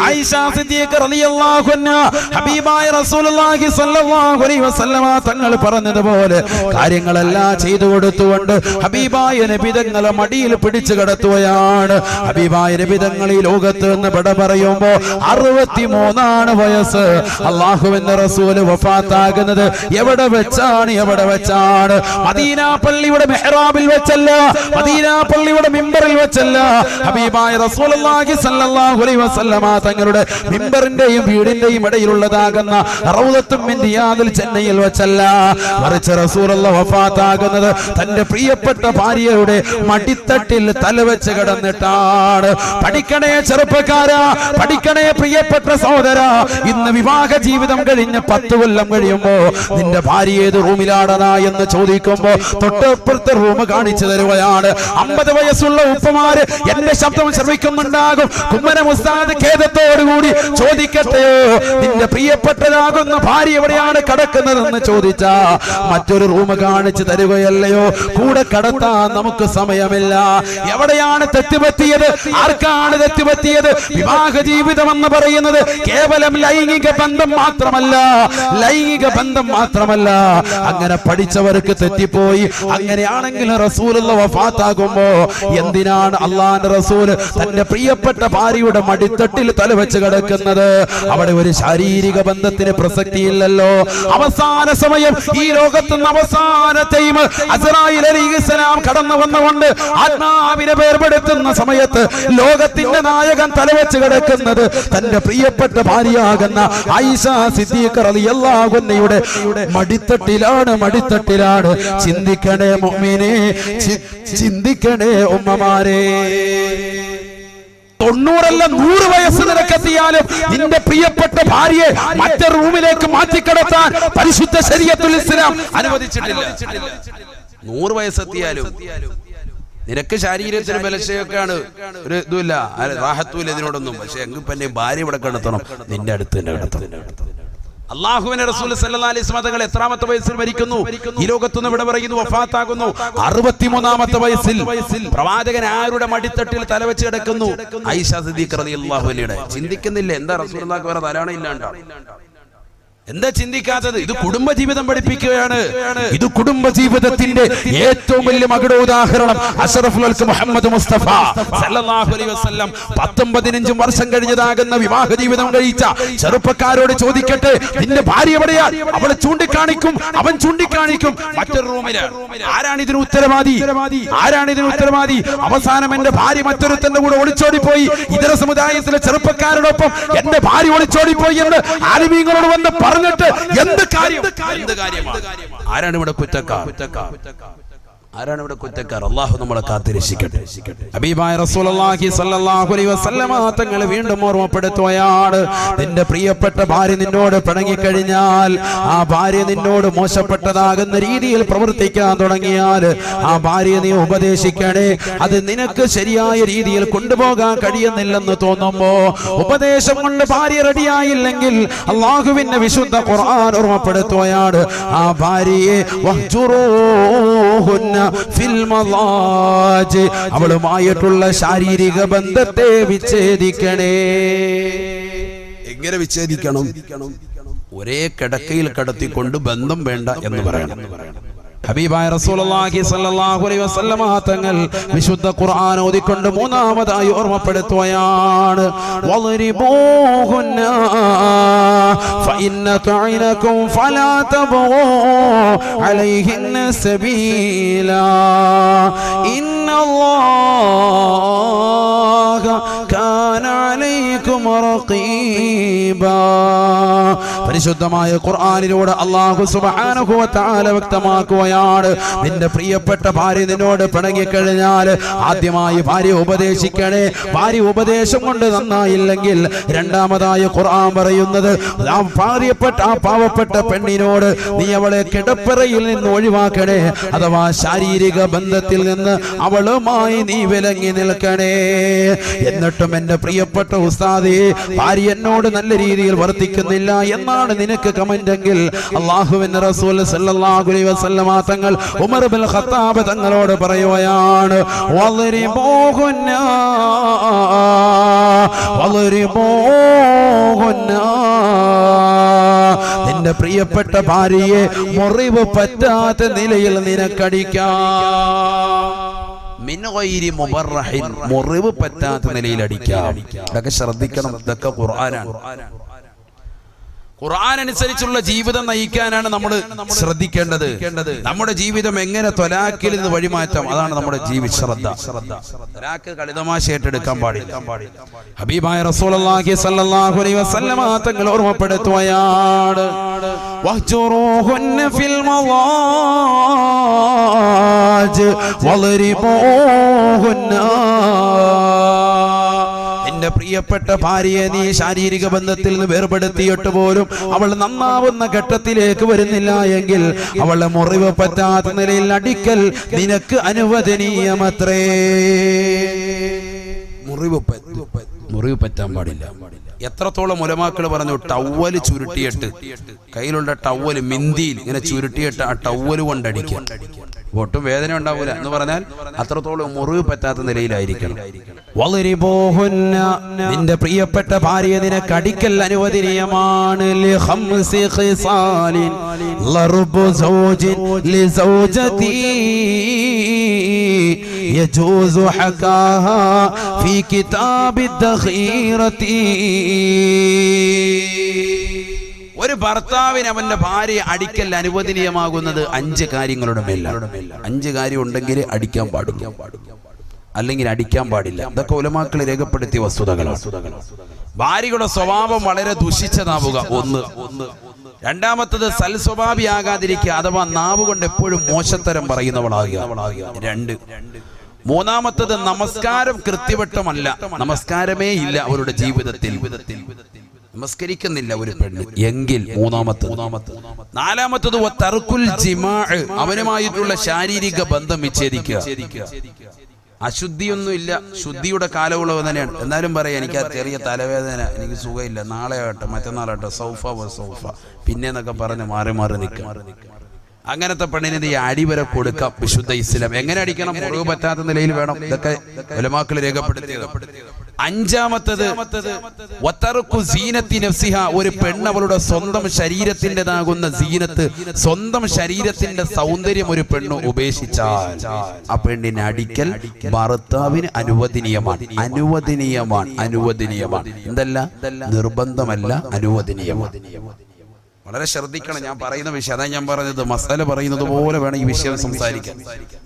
Speaker 1: ആയിഷ സിദ്ദീഖ റളിയല്ലാഹു അൻഹ ഹബീബായ റസൂലുള്ളാഹി സ്വല്ലല്ലാഹു അലൈഹി വസല്ലമ തങ്ങൾ പറഞ്ഞതുപോലെ കാര്യങ്ങളെല്ലാം ചെയ്തു കൊടുത്തുകൊണ്ട് ഹബീബായ നബി തങ്ങളെ മടിയിൽ പിടിച്ചു കിടത്തുകയാണ്. ഹബീബായ നബി തങ്ങൾ ഈ ലോകത്ത് നിന്ന് വിട പറയുമ്പോ 63 വയസ്സ്. അല്ലാഹുവിന്റെ റസൂല് വഫാത്താകുന്നത് എവിടെ വെച്ചാണ്? മദീന പള്ളിയുടെ മെഹ്റാബിൽ വെച്ചല്ല, മദീന പള്ളിയുടെ മിമ്പറിൽ വെച്ചല്ല. ഹബീബായ റസൂലുള്ളാഹി സ്വല്ലല്ലാഹു അലൈഹി വസല്ലമ തങ്ങളുടെ മിമ്പറിന്റെയും വീടിന്റെയും ഇടയിലുള്ളതാകുന്ന റൗദത്തും മിൻ റിയാദിൽ ജന്നയിൽ വെച്ചല്ല, മറിച്ച് റസൂലുള്ളാഹി വഫാത്താകുന്നത് തന്റെ പ്രിയപ്പെട്ട ഭാര്യയുടെ മടിത്തട്ടിൽ തലവെച്ച് കിടന്നിട്ടാണ്. പഠിക്കണേ ചെറുപ്പക്കാരാ, പഠിക്കണേ പ്രിയപ്പെട്ട സഹോദരാ. ഇന്ന് വിവാഹ ജീവിതം കഴിഞ്ഞ് 10 കൊല്ലം കഴിയുമ്പോ നിന്റെ ഭാര്യ ഏത് റൂമിലാണതാ എന്ന് ചോദിക്കുമ്പോ തൊട്ടപ്പുറത്തെ റൂം കാണിച്ചു തരുകയാണ്. 50 വയസ്സുള്ള ഉപ്പമാര് എന്റെ ശബ്ദം ശ്രവിക്കുന്നുണ്ടാകും. കുമ്മനം ഉസ്താദ് ഖേദത്തോടുകൂടി ചോദിക്കട്ടെയോ, നിന്റെ പ്രിയപ്പെട്ടതാകുന്ന ഭാര്യ എവിടെയാണ് കിടക്കുന്നതെന്ന് ചോദിച്ചാ മറ്റൊരു റൂം കാണിച്ചു തരുകയല്ലയോ? കൂടെ കടത്താൻ നമുക്ക് സമയമില്ല. എവിടെയാണ് തെറ്റുപറ്റിയത്? ആർക്കാണ് തെറ്റുപറ്റിയത്? വിവാഹ ജീവിതം എന്ന് പറയുന്നത് കേവലം ലൈംഗിക ബന്ധം മാത്രമല്ല. അങ്ങനെ പഠിച്ചവർക്ക് തെറ്റിപ്പോയി. അങ്ങനെയാണെങ്കിൽ റസൂലുള്ള വഫാത്താകുമ്പോ എന്തിനാണ് അള്ളാന്റെ റസൂല് തന്റെ പ്രിയപ്പെട്ട ഭാര്യയുടെ മടിത്തട്ടിൽ തലവെച്ച് കിടക്കുന്നത്? കഴിക്കുന്നത്. അവിടെ ഒരു ശാരീരിക ബന്ധത്തിന് പ്രസക്തിയില്ലല്ലോ. അവസാന സമയം ഈ ലോകത്ത് നിന്ന് അവസാനത്തെയും അസ്രായീൽ അലൈഹിസ്സലാം കടന്നു വന്നുകൊണ്ട് ആത്മാവിനെ വേർപെടുത്തുന്ന സമയത്ത് ലോകത്തിന്റെ നായകൻ തലവെച്ച് കിടക്കുന്നത് തന്റെ പ്രിയപ്പെട്ട ഭാര്യയാകുന്ന ആയിഷ സിദ്ദീഖ റളിയല്ലാഹു അൻഹയുടെ മടിത്തട്ടിലാണ്. ചിന്തിക്കണേ മുഅ്മിനേ, ചിന്തിക്കണേ ഉമ്മമാരെ. 90 അല്ല 100 വയസ്സ് നിനക്കെത്തിയാലും നിന്റെ പ്രിയപ്പെട്ട ഭാര്യയെ മറ്റേ റൂമിലേക്ക് മാറ്റിക്കിടത്താൻ പരിശുദ്ധ ശരീഅത്തുൽ ഇസ്ലാം അനുവദിച്ചിട്ടില്ല. 100 വയസ്സെത്തിയാലും നിനക്ക് ശരീരത്തിന് ബലക്ഷയൊക്കെയാണ്, ഒരു ഇതുമില്ല, റാഹത്തുമില്ല ഇതിനോടൊന്നും. പക്ഷെ എങ്കിൽ പിന്നെ ഭാര്യ ഇവിടെ കിടത്തണം, നിന്റെ അടുത്ത് തന്നെ കിടത്തണം. അല്ലാഹുവിന്റെ റസൂൽ സല്ലല്ലാഹു അലൈഹി വസല്ലം തങ്ങൾ എത്രാമത്തെ വയസ്സിൽ മരിക്കുന്നു? ഈ ലോകത്തുനിന്ന് ഇവിടെ പറയുന്നു വഫാത്താകുന്നു 63ാമത്തെ വയസ്സിൽ. പ്രവാചകൻ ആരുടെ മടിത്തട്ടിൽ തലവെച്ച് കിടക്കുന്നു? ആയിഷ സിദ്ദീഖ റളിയല്ലാഹു അൻഹയുടെ. ചിന്തിക്കുന്നില്ല എന്താ റസൂലുള്ളാഹിക്ക് വേറെ തലാണ് ഇല്ലാണ്ടാ? എന്താ ചിന്തിക്കാത്തത്? ഇത് കുടുംബജീവിതം പഠിപ്പിക്കുകയാണ്. ഇത് കുടുംബജീവിതത്തിന്റെ ഏറ്റവും വലിയ മകുട ഉദാഹരണം അഷ്റഫുൽ ഖൽഖ് മുഹമ്മദ് മുസ്തഫ സല്ലല്ലാഹു അലൈഹി വസല്ലം 10-15 വർഷം കഴിഞ്ഞതാകുന്ന വിവാഹ ജീവിതം കഴിച്ച ചെറുപ്പക്കാരോട് ചോദിക്കട്ടെ, നിന്റെ ഭാര്യ എവിടെയാ? അവൾ ചൂണ്ടിക്കാണിക്കും, അവൻ ചൂണ്ടിക്കാണിക്കും മറ്റൊരു റൂമില്. ആരാണ് ഇതിന് ഉത്തരവാദി? അവസാനം എന്റെ ഭാര്യ മറ്റൊരുത്തന്റെ കൂടെ ഒളിച്ചോടിപ്പോയി, ഇതര സമുദായത്തിലെ ചെറുപ്പക്കാരോടൊപ്പം എന്റെ ഭാര്യ ഒളിച്ചോടിപ്പോയി എന്ന് ആലിമീങ്ങളോട് വന്ന് പറഞ്ഞിട്ട് എന്ത് കാര്യം? ആരാണ് ഇവിടെ കുറ്റക്കാർ? അല്ലാഹു നമ്മളെ കാത്തിരക്ഷിക്കട്ടെ. ഹബീബായ റസൂലുള്ളാഹി സ്വല്ലല്ലാഹു അലൈഹി വസല്ലമ തങ്ങൾ വീണ്ടും ഓർമ്മപ്പെടുത്തുകയാണ്, നിന്റെ പ്രിയപ്പെട്ട ഭാര്യ നിന്നോട് പിണങ്ങിക്കഴിഞ്ഞാൽ, ആ ഭാര്യ നിന്നോട് മോശപ്പെട്ടതാകുന്ന രീതിയിൽ പ്രവർത്തിക്കാൻ തുടങ്ങിയാൽ ആ ഭാര്യയെ നീ ഉപദേശിക്കണേ. അത് നിനക്ക് ശരിയായ രീതിയിൽ കൊണ്ടുപോകാൻ കഴിയുന്നില്ലെന്ന് തോന്നുമ്പോ, ഉപദേശം കൊണ്ട് ഭാര്യ റെഡിയായില്ലെങ്കിൽ അല്ലാഹുവിന്റെ വിശുദ്ധ ഖുർആൻ ഓർമ്മപ്പെടുത്തുകയാണ്, ആ ഭാര്യയെ വഹ്ജുറൂഹുന്ന അവളുമായിട്ടുള്ള ശാരീരിക ബന്ധത്തെ വിച്ഛേദിക്കണേ. എങ്ങനെ വിച്ഛേദിക്കണം? ഒരേ കിടക്കയിൽ കിടത്തിക്കൊണ്ട് ബന്ധം വേണ്ട എന്ന് പറയണം. ഹബീബായ റസൂലുള്ളാഹി സ്വല്ലല്ലാഹു അലൈഹി വസല്ലമ തങ്ങൾ വിശുദ്ധ ഖുർആൻ ഓതിക്കൊണ്ട് മൂന്നാമതായി ഓർമ്മപ്പെടുത്തുകയാണ്, വളിരിബൂഹുന്ന ഫഇന്ന തഅനകും ഫലാ തബൂ അലൈഹിന്ന സബീലാ ഇന്നല്ലാഹ കാന അലൈക്കും റഖീബാ. പരിശുദ്ധമായ ഖുർആനിലൂടെ അല്ലാഹു സുബ്ഹാനഹു വ തആല വ്യക്തമാക്കുകയാണ്, നിന്റെ പ്രിയപ്പെട്ട ഭാര്യ നിന്നോട് പിണങ്ങിക്കഴിഞ്ഞാൽ ആദ്യമായി ഭാര്യ ഉപദേശിക്കണേ. ഭാര്യ ഉപദേശം കൊണ്ട് നന്നായില്ലെങ്കിൽ രണ്ടാമതായി ഖുർആൻ പറയുന്നത്, ആ പാവപ്പെട്ട പെണ്ണിനോട് നീ അവളെ കിടപ്പറയിൽ നിന്ന് ഒഴിവാക്കണേ, അഥവാ ശാരീരിക ബന്ധത്തിൽ നിന്ന് അവളുമായി നീ വിലങ്ങി നിൽക്കണേ. എന്നിട്ടും എന്റെ പ്രിയപ്പെട്ട ഉസ്താദേ, ഭാര്യ എന്നോട് നല്ല രീതിയിൽ വർത്തിക്കുന്നില്ല എന്നാണ് നിനക്ക് കമന്റെങ്കിൽ, അല്ലാഹുവിന്റെ റസൂൽ സല്ലല്ലാഹു അലൈഹി വസല്ലമ തങ്ങൾ ഉമർ ഇബ്നുൽ ഖത്താബ് തങ്ങളോട് പറയുകയാണ്, വളിരിബൂഹുന്ന നിന്റെ പ്രിയപ്പെട്ട ഭാര്യയെ മുറിവ് പറ്റാത്ത നിലയിൽ നിനക്കടിക്കാം. മുറിവ് പറ്റാത്ത നിലയിൽ അടിക്കാം. ഇതൊക്കെ ശ്രദ്ധിക്കണം. ഇതൊക്കെ ഖുർആനാണ്. ഖുർആൻ അനുസരിച്ചുള്ള ജീവിതം നയിക്കാനാണ് നമ്മൾ ശ്രദ്ധിക്കേണ്ടത്. നമ്മുടെ ജീവിതം എങ്ങനെ ത്വലാഖിൽ നിന്ന് വഴിമാറ്റാം, അതാണ് നമ്മുടെ ജീവിത ശ്രദ്ധ. ത്വലാഖ് കളിതമാശ ഏറ്റെടുക്കാൻ പാടില്ല. ഹബീബായ റസൂലുള്ളാഹി സ്വല്ലല്ലാഹു അലൈഹി വസല്ലമ തങ്ങൾ ഓർമ്മപ്പെടുത്തുകയാണ്, വഹ്ജുറൂഹുന്ന ഫിൽ മളാജ് വളിരിബൂഹുന്ന. നിന്റെ പ്രിയപ്പെട്ട ഭാര്യയെ നീ ശാരീരിക ബന്ധത്തിൽ നിന്ന് വേർപെടുത്തിയിട്ട് പോലും അവൾ നന്നാവുന്ന ഘട്ടത്തിലേക്ക് വരുന്നില്ല എങ്കിൽ അവളെ മുറിവ് പറ്റാത്ത നിലയിൽ അടിക്കൽ നിനക്ക് അനുവദനീയമത്രേ. മുറിവ് പറ്റാൻ പാടില്ല. എത്രത്തോളം ഉലമാക്കൾ പറഞ്ഞു, ടവല് ചുരുട്ടിയിട്ട്, കയ്യിലുള്ള ടവല് മിന്തിയിൽ ഇങ്ങനെ ചുരുട്ടിയിട്ട് ആ ടവല് കൊണ്ടടിക്കുക, ഒട്ടും വേദന ഉണ്ടാവൂല എന്ന് പറഞ്ഞാൽ അത്രത്തോളം മുറിവ് പറ്റാത്ത നിലയിലായിരിക്കണം. വളിരിബൂഹുന്ന, നിന്റെ പ്രിയപ്പെട്ട ഭാര്യ നിനക്ക് അടിക്കൽ അനുവദനീയമാണ്. ലിഖംസി ഖിസാലിൻ ലർബു സൗജിൻ ലിസൗജതി യജൂസു ഹകാഹാ ഫീ കിതാബി ദഖീറതി. ഭർത്താവിന് അവന്റെ ഭാര്യയെ അടിക്കൽ അനുവദനീയമാകുന്നത് 5 കാര്യങ്ങളുടെ മേലാണ്. 5 കാര്യം ഉണ്ടെങ്കിൽ അടിക്കാൻ പാടില്ല, അല്ലെങ്കിൽ അടിക്കാൻ പാടില്ല. ഇതൊക്കെ ഉലമാക്കൾ രേഖപ്പെടുത്തിയ വസ്തുതകളാണ്. ഭാര്യയുടെ സ്വഭാവം വളരെ ദുഷിച്ചതാവുക 1. രണ്ടാമത്തത് സൽസ്വഭാവിയാകാതിരിക്കുക, അഥവാ നാവ് കൊണ്ട് എപ്പോഴും മോശത്തരം പറയുന്നവളാകുക. 2. മൂന്നാമത്തത് നമസ്കാരം കൃത്യവട്ടമല്ല, നമസ്കാരമേ ഇല്ല അവരുടെ ജീവിതത്തിൽ, നമസ്കരിക്കുന്നില്ല ഒരു പെണ്ണ് എങ്കിൽ 3. നാലാമത്തത് തർക്കുൽ ജിമാഅ്, അവനുമായിട്ടുള്ള ശാരീരിക ബന്ധം വിച്ഛേദിക്കുക. അശുദ്ധിയൊന്നുമില്ല, ശുദ്ധിയുടെ കാലമുള്ളവ തന്നെയാണ്. എന്നാലും പറയാം എനിക്ക് ആ ചെറിയ തലവേദന, എനിക്ക് സുഖമില്ല, നാളെ ആകട്ടെ മറ്റന്നാളാകട്ടെ, സൗഫ സൗഫ പിന്നെന്നൊക്കെ പറഞ്ഞ് മാറി മാറി നിൽക്കുക. അങ്ങനത്തെ പെണ്ണിന് ഈ അടിവരെ കൊടുക്കാം വിശുദ്ധ ഇസ്ലാം. എങ്ങനെ അടിക്കണം? മുറിവ് പറ്റാത്ത നിലയിൽ വേണം. ഇതൊക്കെ ഉലമാക്കൾ രേഖപ്പെടുത്തിയത്. 5. വതർക്കു സീനത്തി നഫ്സിഹ, ഒരു പെണ്ണ് അവളുടെ സ്വന്തം ശരീരത്തിൻ്റെതാകുന്ന സീനത്ത്, സ്വന്തം ശരീരത്തിന്റെ സൗന്ദര്യം ഒരു പെണ്ണ് ഉപേക്ഷിച്ചാൽ ആ പെണ്ണിനെ അടിക്കൽ ഭർത്താവിന് അനുവദനീയമാണ്. അനുവദനീയമാണ് എന്തല്ല, നിർബന്ധമല്ല, അനുവദനീയമാണ്. വളരെ ശ്രദ്ധിക്കണം ഞാൻ പറയുന്ന വിഷയം. അതാ ഞാൻ പറഞ്ഞത്, മസാല പറയുന്നത് പോലെ വേണം ഈ വിഷയം സംസാരിക്കാൻ.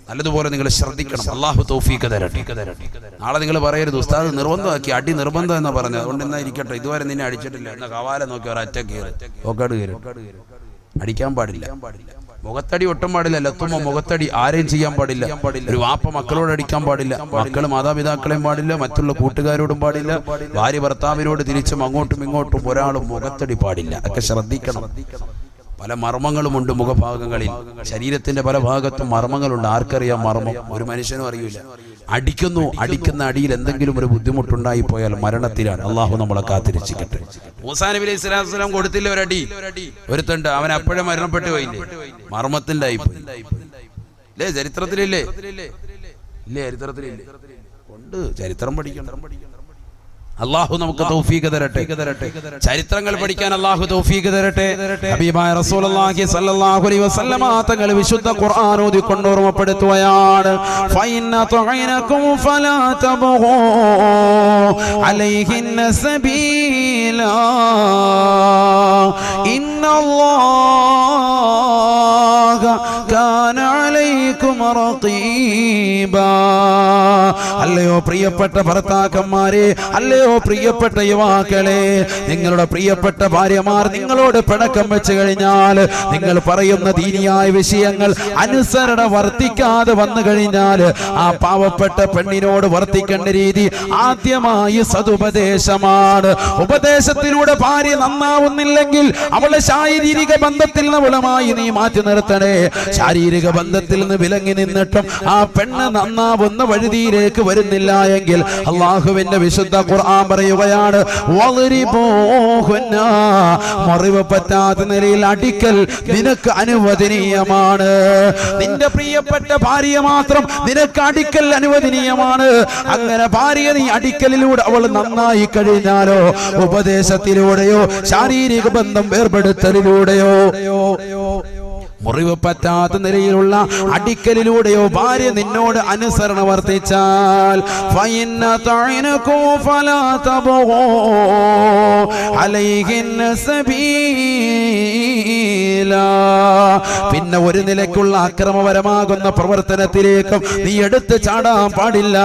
Speaker 1: നല്ലതുപോലെ നിങ്ങൾ ശ്രദ്ധിക്കണം. അള്ളാഹു തൗഫീഖ് തരട്ടെ. നാളെ നിങ്ങൾ പറയരുത് ഉസ്താദ് നിർബന്ധമാക്കി, അടി നിർബന്ധം എന്നാ പറഞ്ഞത്, അതുകൊണ്ട് എന്നാ ഇരിക്കട്ടെ, ഇതുവരെ നിന്നെ അടിച്ചിട്ടില്ല, എന്നാ കവാല നോക്കി ഒരറ്റ കയറി ഒക്കാട് കയറി. അടിക്കാൻ പാടില്ല, മുഖത്തടി ഒട്ടും പാടില്ല. ലത്തുമ്മ മുഖത്തടി ആരെയും ചെയ്യാൻ പാടില്ല. ഒരു വാപ്പ മക്കളോട് അടിക്കാൻ പാടില്ല, മക്കള് മാതാപിതാക്കളെയും പാടില്ല, മറ്റുള്ള കൂട്ടുകാരോടും പാടില്ല, ഭാര്യ ഭർത്താവിനോട് തിരിച്ചും അങ്ങോട്ടും ഇങ്ങോട്ടും ഒരാളും മുഖത്തടി പാടില്ല. ഒക്കെ ശ്രദ്ധിക്കണം. പല മർമ്മങ്ങളുമുണ്ട് മുഖഭാഗങ്ങളിൽ, ശരീരത്തിന്റെ പല ഭാഗത്തും മർമ്മങ്ങളുണ്ട്. ആർക്കറിയാം മർമ്മം? ഒരു മനുഷ്യനും അറിയില്ല. അടിക്കുന്ന അടിയിൽ എന്തെങ്കിലും ഒരു ബുദ്ധിമുട്ടുണ്ടായി പോയാൽ മരണത്തിലാണ്. അള്ളാഹു നമ്മളെ കാത്തിരക്ഷിക്കട്ടെ. മൂസാ നബി അലൈഹി സ്വലാത്തു വസ്സലാം കൊടുത്തില്ല ഒരടി, ഒരുത്തണ്ട്, അവൻ അപ്പോഴേ മരണപ്പെട്ടു പോയില്ലേ, മർമ്മത്തിന്റെ ആയിപ്പോയി. ഇല്ലേ ചരിത്രത്തിലില്ലേ? ഇല്ലേ ചരിത്രത്തിലില്ലേ? ഉണ്ട്, ചരിത്രം പഠിക്കണം. അല്ലാഹു നമുക്ക് തൗഫീഖ് തരട്ടെ. ചരിത്രങ്ങൾ പഠിക്കാൻ അല്ലാഹു തൗഫീഖ് തരട്ടെ. ഹബീബായ റസൂലുള്ളാഹി സ്വല്ലല്ലാഹു അലൈഹി വസല്ലമ തങ്ങൾ വിശുദ്ധ ഖുർആൻ ഓതിക്കൊണ്ട് ഓർമ്മപ്പെടുത്തുകയാണ്, ഫഇന്ന തുഇനകും ഫലാ തബ്ഗൂ അലൈഹിന്ന സബീലാ ഇന്നല്ലാഹ കാന അലൈക്കും റഖീബാ. അല്ലയോ പ്രിയപ്പെട്ട ഭർത്താക്കന്മാരെ, അല്ലയോ പ്രിയപ്പെട്ട യുവാക്കളെ, നിങ്ങളുടെ പ്രിയപ്പെട്ട ഭാര്യമാർ നിങ്ങളോട് പിണക്കം വെച്ച് കഴിഞ്ഞാൽ, നിങ്ങൾ പറയുന്ന ദീനിയായ വിഷയങ്ങൾ അനുസരണ വർത്തിക്കാതെ വന്നു കഴിഞ്ഞാൽ, ആ പാവപ്പെട്ട പെണ്ണിനോട് വർത്തിക്കേണ്ട രീതി ആദ്യമായി സതുപദേശമാണ്. ഉപദേശത്തിലൂടെ ഭാര്യ നന്നാവുന്നില്ലെങ്കിൽ അവളെ ശാരീരിക ബന്ധത്തിൽ നിന്ന് അവളുമായി നീ മാറ്റി നിർത്തണേ. ശാരീരിക ബന്ധത്തിൽ നിന്ന് വിലങ്ങി നിന്നിട്ടും ആ പെണ്ണ് നന്നാവുന്ന വഴുതിയിലേക്ക് വരുന്നില്ല എങ്കിൽ അള്ളാഹുവിന്റെ വിശുദ്ധ ഖുർആൻ പറയുകയാണ്, മുറിവ് പറ്റാത്ത നിലയിൽ അടിക്കൽ നിനക്ക് അനുവദനീയമാണ്. നിന്റെ പ്രിയപ്പെട്ട ഭാര്യ മാത്രം നിനക്ക് അടിക്കൽ അനുവദനീയമാണ്. അങ്ങനെ ഭാര്യ നീ അടിക്കലിലൂടെ അവൾ നന്നായി കഴിഞ്ഞാലോ, ഉപദേശത്തിലൂടെയോ ശാരീരിക ബന്ധം ഏർപ്പെടുത്തലിലൂടെയോ, മുറിവ് പറ്റാത്ത നിലയിലുള്ള അടിക്കലിലൂടെയോ ഭാര്യ നിന്നോട് അനുസരണ വർത്തിച്ചാൽ, ഫഇന്ന തഅനകു ഫലാ തബ്ഗൂ അലൈഹിന്ന സബീലാ. പിന്നെ ഒരു നിലയ്ക്കുള്ള അക്രമപരമാകുന്ന പ്രവർത്തനത്തിലേക്കും നീ എടുത്ത് ചാടാൻ പാടില്ല.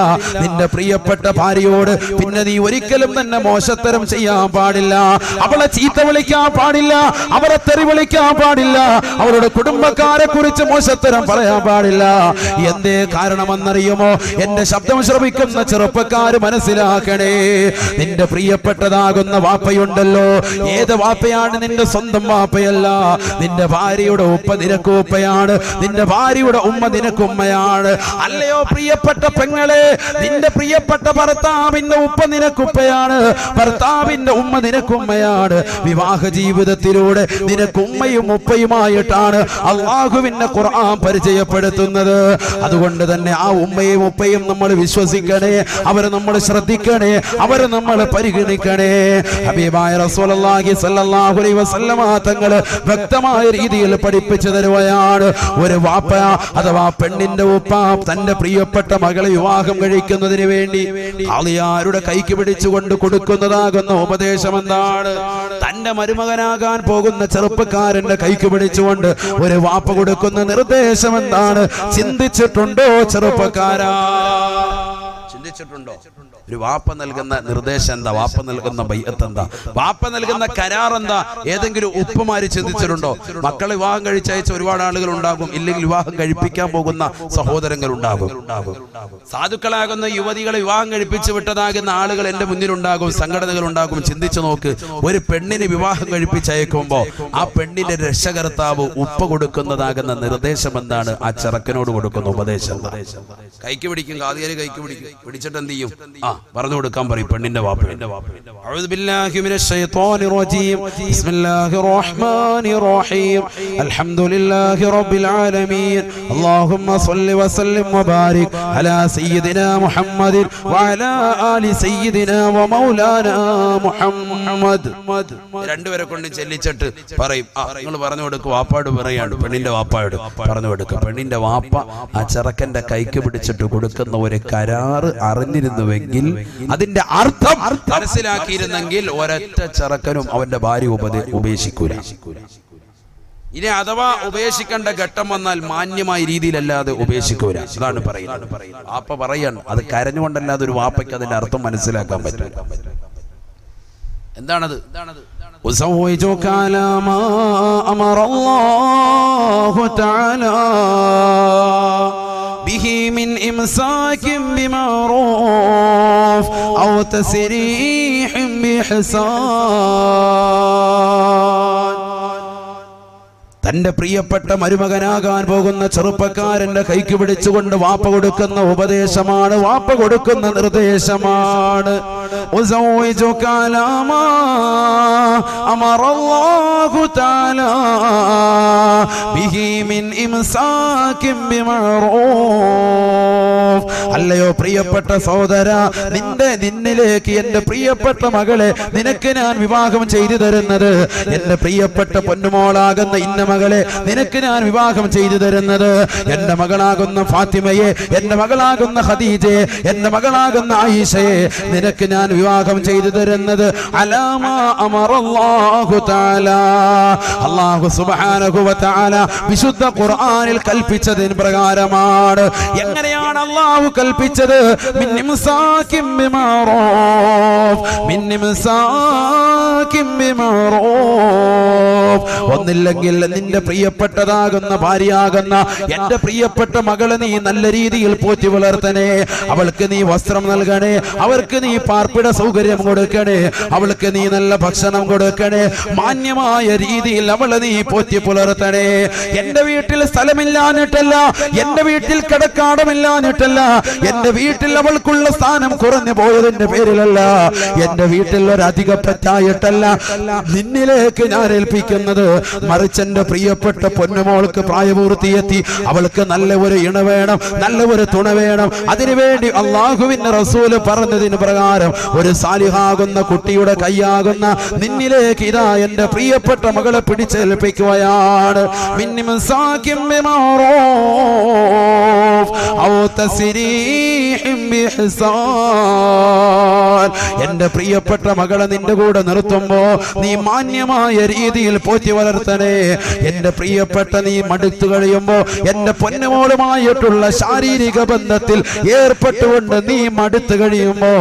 Speaker 1: നിന്റെ പ്രിയപ്പെട്ട ഭാര്യയോട് പിന്നെ നീ ഒരിക്കലും തന്നെ മോശത്തരം ചെയ്യാൻ പാടില്ല. അവളെ ചീത്ത വിളിക്കാൻ പാടില്ല, അവരെ തെറി വിളിക്കാൻ പാടില്ല, അവരുടെ കുടുംബക്കാരെ കുറിച്ച് മോശത്തരം പറയാൻ പാടില്ല. എന്തേ കാരണമെന്നറിയുമോ? എന്റെ ശബ്ദം ശ്രവിക്കുന്ന ചെറുപ്പക്കാര് മനസ്സിലാക്കണേ, നിന്റെ പ്രിയപ്പെട്ടതാകുന്ന വാപ്പയുണ്ടല്ലോ, ഏത് വാപ്പയാണ്? നിന്റെ സ്വന്തം വാപ്പയല്ല. നിന്റെ ഭാര്യയുടെ ഉപ്പ നിനക്ക് ഉപ്പയാണ്, നിന്റെ ഭാര്യയുടെ ഉമ്മ നിനക്ക് ഉമ്മയാണ്. അല്ലയോ പ്രിയപ്പെട്ട പെങ്ങളെ, നിന്റെ പ്രിയപ്പെട്ട ഭർത്താവിന്റെ ഉപ്പ നിനക്ക് ഉപ്പയാണ്, ഭർത്താവിന്റെ ഉമ്മ നിനക്ക് ഉമ്മയാണ്. വിവാഹ ജീവിതത്തിലൂടെ നിനക്ക് ഉമ്മയും ഉപ്പയുമായിട്ടാണ് അല്ലാഹുവിന്റെ ഖുർആൻ പരിചയപ്പെടുത്തുന്നത്. അതുകൊണ്ട് തന്നെ ആ ഉമ്മയും ഉപ്പയും നമ്മൾ വിശ്വസിക്കണേ, അവരെ നമ്മൾ ശ്രദ്ധിക്കണേ, അവരെ നമ്മൾ പരിഗണിക്കണേ. ഹബീബായ റസൂലുള്ളാഹി സ്വല്ലല്ലാഹു അലൈഹി വസല്ലമ തങ്ങൾ വ്യക്തമായ രീതിയിൽ പഠിപ്പിച്ചു തരുകയാണ്, ഒരു വാപ്പ അഥവാ പെണ്ണിന്റെ ഉപ്പ തന്റെ പ്രിയപ്പെട്ട മകളെ വിവാഹം കഴിക്കുന്നതിന് വേണ്ടി ഖാളിയാരുടെ കൈക്ക് പിടിച്ചുകൊണ്ട് കൊടുക്കുന്നതാകുന്ന ഉപദേശം എന്താണ്? തന്റെ തന്റെ മരുമകനാകാൻ പോകുന്ന ചെറുപ്പക്കാരന്റെ കൈക്ക് പിടിച്ചുകൊണ്ട് ഒരു വാപ്പ കൊടുക്കുന്ന നിർദ്ദേശം എന്താണ്? ചിന്തിച്ചിട്ടുണ്ടോ ചെറുപ്പക്കാരാ? ചിന്തിച്ചിട്ടുണ്ടോ? ഒരു വാപ്പ നൽകുന്ന നിർദ്ദേശം എന്താ? വാപ്പ നൽകുന്ന ബൈഅത്ത് എന്താ? വാപ്പ നൽകുന്ന കരാർ എന്താ? ഏതെങ്കിലും ഉപ്പമാര് ചിന്തിച്ചിട്ടുണ്ടോ? മക്കളെ വിവാഹം കഴിച്ചയച്ച ഒരുപാട് ആളുകൾ ഉണ്ടാകും, ഇല്ലെങ്കിൽ വിവാഹം കഴിപ്പിക്കാൻ പോകുന്ന സഹോദരങ്ങൾ ഉണ്ടാകും. സാധുക്കളാകുന്ന യുവതികളെ വിവാഹം കഴിപ്പിച്ചു വിട്ടതാകുന്ന ആളുകൾ എന്റെ മുന്നിലുണ്ടാകും, സംഘടനകൾ ഉണ്ടാകും. ചിന്തിച്ചു നോക്ക്, ഒരു പെണ്ണിന് വിവാഹം കഴിപ്പിച്ചയക്കുമ്പോ ആ പെണ്ണിന്റെ രക്ഷകർത്താവ് ഉപ്പ കൊടുക്കുന്നതാകുന്ന നിർദ്ദേശം എന്താണ്? ആ ചെറുക്കനോട് കൊടുക്കുന്ന ഉപദേശം. കൈക്ക് പിടിക്കും, കാതികര് കൈക്ക് പിടിക്കും, പിടിച്ചിട്ട് എന്ത് ചെയ്യും? പറഞ്ഞു കൊടുക്കാൻ പറയും പെണ്ണിന്റെ വാപ്പ. അഊദു ബില്ലാഹി മിനശ് ശൈത്വാനിർ റജീം. ബിസ്മില്ലാഹിർ റഹ്മാനിർ റഹീം. അൽഹംദുലില്ലാഹി റബ്ബിൽ ആലമീൻ. അല്ലാഹുമ്മ സ്വല്ലി വസല്ലിം വബാരിക് അലാ സയ്യിദിനാ മുഹമ്മദിൻ വഅലാ ആലി സയ്യിദിനാ വമൗലാനാ മുഹമ്മദ്. രണ്ടുപേരെ കൊണ്ട് ചെല്ലിച്ചിട്ട് പറയും, നിങ്ങൾ പറഞ്ഞു കൊടുക്കും. വാപ്പാട് പറയാണ്, പെണ്ണിന്റെ വാപ്പായോട് പറഞ്ഞു കൊടുക്കുക. പെണ്ണിന്റെ വാപ്പ ആ ചെറുക്കന്റെ കൈക്ക് പിടിച്ചിട്ട് കൊടുക്കുന്ന ഒരു കരാറ് അറിഞ്ഞിരുന്നുവെങ്കിൽ, അതിന്റെ അർത്ഥം മനസ്സിലാക്കിയിരുന്നെങ്കിൽ ഒരൊറ്റ ചെറുക്കനും അവന്റെ ഭാര്യ ഉപേക്ഷിക്കൂല. ഇനി അഥവാ ഉപേക്ഷിക്കേണ്ട ഘട്ടം വന്നാൽ മാന്യമായ രീതിയിലല്ലാതെ ഉപേക്ഷിക്കൂല. അതാണ് പറയുന്നത്. വാപ്പ പറയാണ്, അത് കരഞ്ഞുകൊണ്ടല്ലാതെ ഒരു വാപ്പയ്ക്ക് അതിന്റെ അർത്ഥം മനസ്സിലാക്കാൻ പറ്റില്ല. എന്താണത്? وزوجك على ما أمر الله تعالى به من إمساك بمعروف أو تسريح بإحسان. തന്റെ പ്രിയപ്പെട്ട മരുമകനാകാൻ പോകുന്ന ചെറുപ്പക്കാരന്റെ കൈക്ക് പിടിച്ചുകൊണ്ട് വാപ്പ കൊടുക്കുന്ന ഉപദേശമാണ്, വാപ്പ കൊടുക്കുന്ന നിർദ്ദേശമാണ്. ഉസൗവിജുക അലാ മാ അമറല്ലാഹു തആല ബിഹി മിൻ ഇംസാകിൻ ബിമഅറൂഫ്. അല്ലയോ പ്രിയപ്പെട്ട സഹോദര, നിന്നിലേക്ക് എന്റെ പ്രിയപ്പെട്ട മകളെ നിനക്ക് ഞാൻ വിവാഹം ചെയ്തു തരുന്നത്, എന്റെ പ്രിയപ്പെട്ട പൊന്നുമോളാകുന്ന ഇന്ന മകളെ നിനക്ക് ഞാൻ വിവാഹം ചെയ്തു തരുന്നത്, എന്റെ മകളാകുന്ന ഫാത്തിമയെ, എന്റെ മകളാകുന്ന ഖദീജയെ, എന്റെ മകളാകുന്ന ആയിഷയെ നിനക്ക് ഞാൻ വിവാഹം ചെയ്തു തരുന്നത് അലാമാ അമറല്ലാഹു തആല, അല്ലാഹു സുബ്ഹാനഹു വ തആല വിശുദ്ധ ഖുർആനിൽ കൽപ്പിച്ചതിന് പ്രകാരമാണ്. എങ്ങനെയാണ് അല്ലാഹു കൽപ്പിച്ചത്? മിൻ ഇംസാകിൻ ബിമഅറൂഫ്, മിൻ ഇംസാകിൻ ബിമഅറൂഫ്. ഒന്നില്ലെങ്കിൽ നിന്റെ പ്രിയപ്പെട്ടതാകുന്ന ഭാര്യയാകുന്ന എന്റെ പ്രിയപ്പെട്ട മകളെ നീ നല്ല രീതിയിൽ പോറ്റി വളർത്തണേ. അവൾക്ക് നീ വസ്ത്രം നൽകണേ, അവൾക്ക് നീ പാർപ്പിട സൗകര്യം കൊടുക്കണേ, അവൾക്ക് നീ നല്ല ഭക്ഷണം കൊടുക്കണേ, മാന്യമായ രീതിയിൽ അവളെ നീ പോറ്റി പുലർത്തണേ. എന്റെ വീട്ടിൽ സ്ഥലമില്ലാഞ്ഞിട്ടല്ല, എന്റെ വീട്ടിൽ കിടക്കാടമില്ലാഞ്ഞിട്ടല്ല, എന്റെ വീട്ടിൽ അവൾക്കുള്ള സ്ഥാനം കുറഞ്ഞു പോയതിന്റെ പേരിലല്ല, എന്റെ വീട്ടിൽ ഒരധിക പറ്റായിട്ടല്ല നിന്നിലേക്ക് ഞാൻ ഏൽപ്പിക്കുന്നത്. മറിച്ച് എന്റെ പ്രിയപ്പെട്ട പൊന്നുമോൾക്ക് പ്രായപൂർത്തിയെത്തി, അവൾക്ക് നല്ല ഒരു ഇണ വേണം, നല്ല ഒരു തുണ വേണം. അതിനുവേണ്ടി അള്ളാഹുവിന്റെ റസൂല് പറഞ്ഞതിന് പ്രകാരം ഒരു സാലിഹാകുന്ന കുട്ടിയുടെ കൈയാകുന്ന നിന്നിലേക്ക് ഇതാ എന്റെ പ്രിയപ്പെട്ട മകളെ പിടിച്ചേൽപ്പിക്കുകയാണ്. എന്റെ പ്രിയപ്പെട്ട മകളെ നിന്റെ കൂടെ നിർത്തുമ്പോ നീ മാന്യമായ രീതിയിൽ പോറ്റി വളർത്തണേ. എന്റെ പ്രിയപ്പെട്ട നീ മടുത്തു കഴിയുമ്പോ എന്റെ പൊന്നുമോളുമായിട്ടുള്ള ശാരീരിക ബന്ധത്തിൽ ഏർപ്പെട്ടുകൊണ്ട് നീ മടുത്തു കഴിയുമ്പോ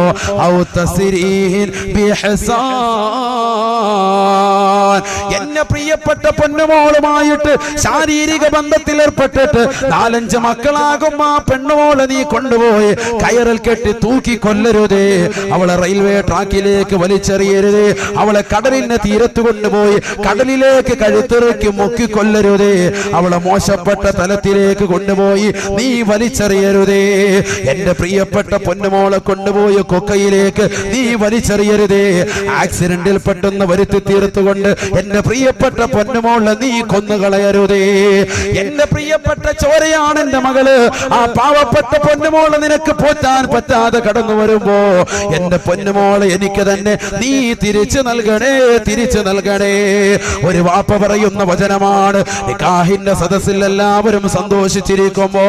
Speaker 1: എന്റെ പ്രിയപ്പെട്ട പൊന്നുമോളുമായിട്ട് ശാരീരിക ബന്ധത്തിൽ ഏർപ്പെട്ടിട്ട് 4-5 മക്കളാകും ആ പെണ്ണുമോളെ നീ കൊണ്ടുപോയി കയറിൽ കെട്ടി തൂക്കി കൊല്ലരുതേ. അവളെ റെയിൽവേ ട്രാക്കിലേക്ക് വലിച്ചെറിയരുതേ. അവളെ കടലിന്റെ തീരത്ത് കൊണ്ടുപോയി കടലിലേക്ക് കഴുത്തിറക്കി മുക്കിക്കൊല്ലരുതേ. അവളെ മോശപ്പെട്ട തലത്തിലേക്ക് കൊണ്ടുപോയി നീ വലിച്ചെറിയരുതേ. എന്റെ പ്രിയപ്പെട്ട പൊന്നുമോളെ കൊണ്ടുപോയി കൊക്കയിലേക്ക് നീ വലിച്ചെറിയരുതേ. ആക്സിഡന്റിൽ പെട്ടെന്ന് വരുത്തി തീർത്തുകൊണ്ട് എന്റെ പ്രിയ പ്രിയപ്പെട്ട പൊന്നുമോളെ നീ കൊന്നുകളയരുതേ. എന്റെ പ്രിയപ്പെട്ട ചോരയാണ് എന്റെ മകള്. ആ പാവപ്പെട്ട പൊന്നുമോളെ നിനക്ക് പോറ്റാൻ പറ്റാതെ കടന്നു വരുമ്പോ എന്റെ പൊന്നുമോളെ എനിക്ക് തന്നെ നീ തിരിച്ചു നൽകണേ, തിരിച്ചു നൽകണേ. ഒരു വാപ്പ പറയുന്ന വചനമാണ്. നിക്കാഹിന്റെ സദസ്സിൽ എല്ലാവരും സന്തോഷിച്ചിരിക്കുമ്പോ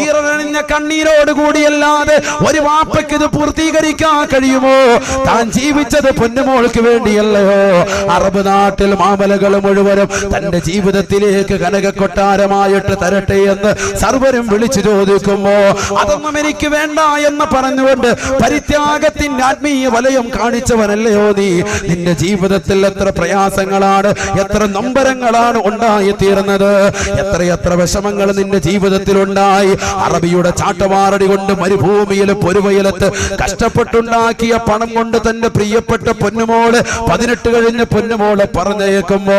Speaker 1: ഈറനണിഞ്ഞ കണ്ണീരോട് കൂടിയല്ലാതെ ഒരു വാപ്പയ്ക്ക് ഇത് പൂർത്തീകരിക്കാൻ കഴിയുമോ? താൻ ജീവിച്ചത് പൊന്നുമോൾക്ക് വേണ്ടിയല്ലയോ? അറബ് നാട്ടിൽ മാമലകൾ മുഴുവനും തന്റെ ജീവിതത്തിലേക്ക് കനക കൊട്ടാരമായിട്ട് തരട്ടെ എന്ന് സർവരും വിളിച്ചു ചോദിക്കുമ്പോ അതൊന്നും എനിക്ക് വേണ്ട എന്ന് പറഞ്ഞുകൊണ്ട് പരിത്യാഗത്തിന്റെ ആത്മീയ വലയം കാണിച്ചവനല്ലയോ നീ? നിന്റെ ജീവിതത്തിൽ എത്ര പ്രയാസങ്ങളാണ്, എത്ര നൊമ്പരങ്ങളാണ് ഉണ്ടായി തീർന്നത്, എത്രയെത്ര വിഷമങ്ങൾ നിന്റെ ജീവിതത്തിൽ ഉണ്ടായി. അറബിയുടെ ചാട്ടവാറടി കൊണ്ട് മരുഭൂമിയിൽ പൊരുവയലത്ത് കഷ്ടപ്പെട്ടുണ്ടാക്കിയ പണം കൊണ്ട് തന്റെ പ്രിയപ്പെട്ട പൊന്നുമോള് 18 കഴിഞ്ഞ പൊന്നുമോളെ പറഞ്ഞേക്കുമ്പോ